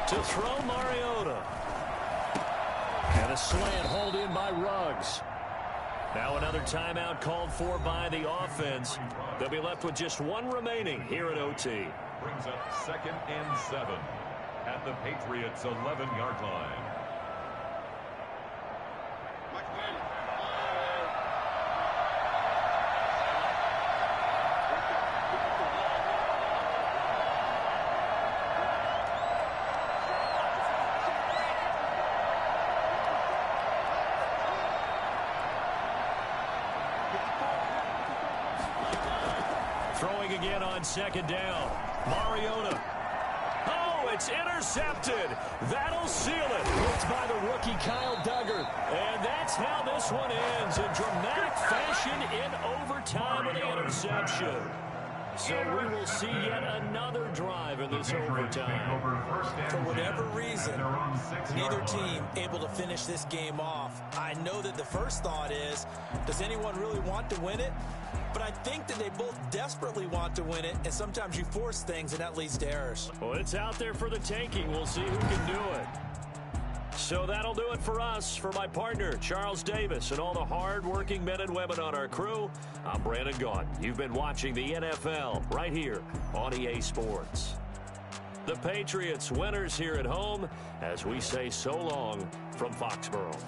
To throw Mariota. And a slant hauled in by Ruggs. Now another timeout called for by the offense. They'll be left with just 1 remaining here at OT. Brings up 2nd and 7 at the Patriots' 11-yard line. Throwing again on 2nd down. Mariota. Oh, it's intercepted. That'll seal it. It's by the rookie Kyle Duggar. And that's how this one ends. In dramatic fashion in overtime with the interception. So we will see yet another drive in this overtime. For whatever reason, neither team able to finish this game off. I know that the first thought is, does anyone really want to win it? But I think that they both desperately want to win it, and sometimes you force things, and that leads to errors. Well, it's out there for the taking. We'll see who can do it. So that'll do it for us. For my partner, Charles Davis, and all the hard-working men and women on our crew, I'm Brandon Gaudin. You've been watching the NFL right here on EA Sports. The Patriots winners here at home as we say so long from Foxborough.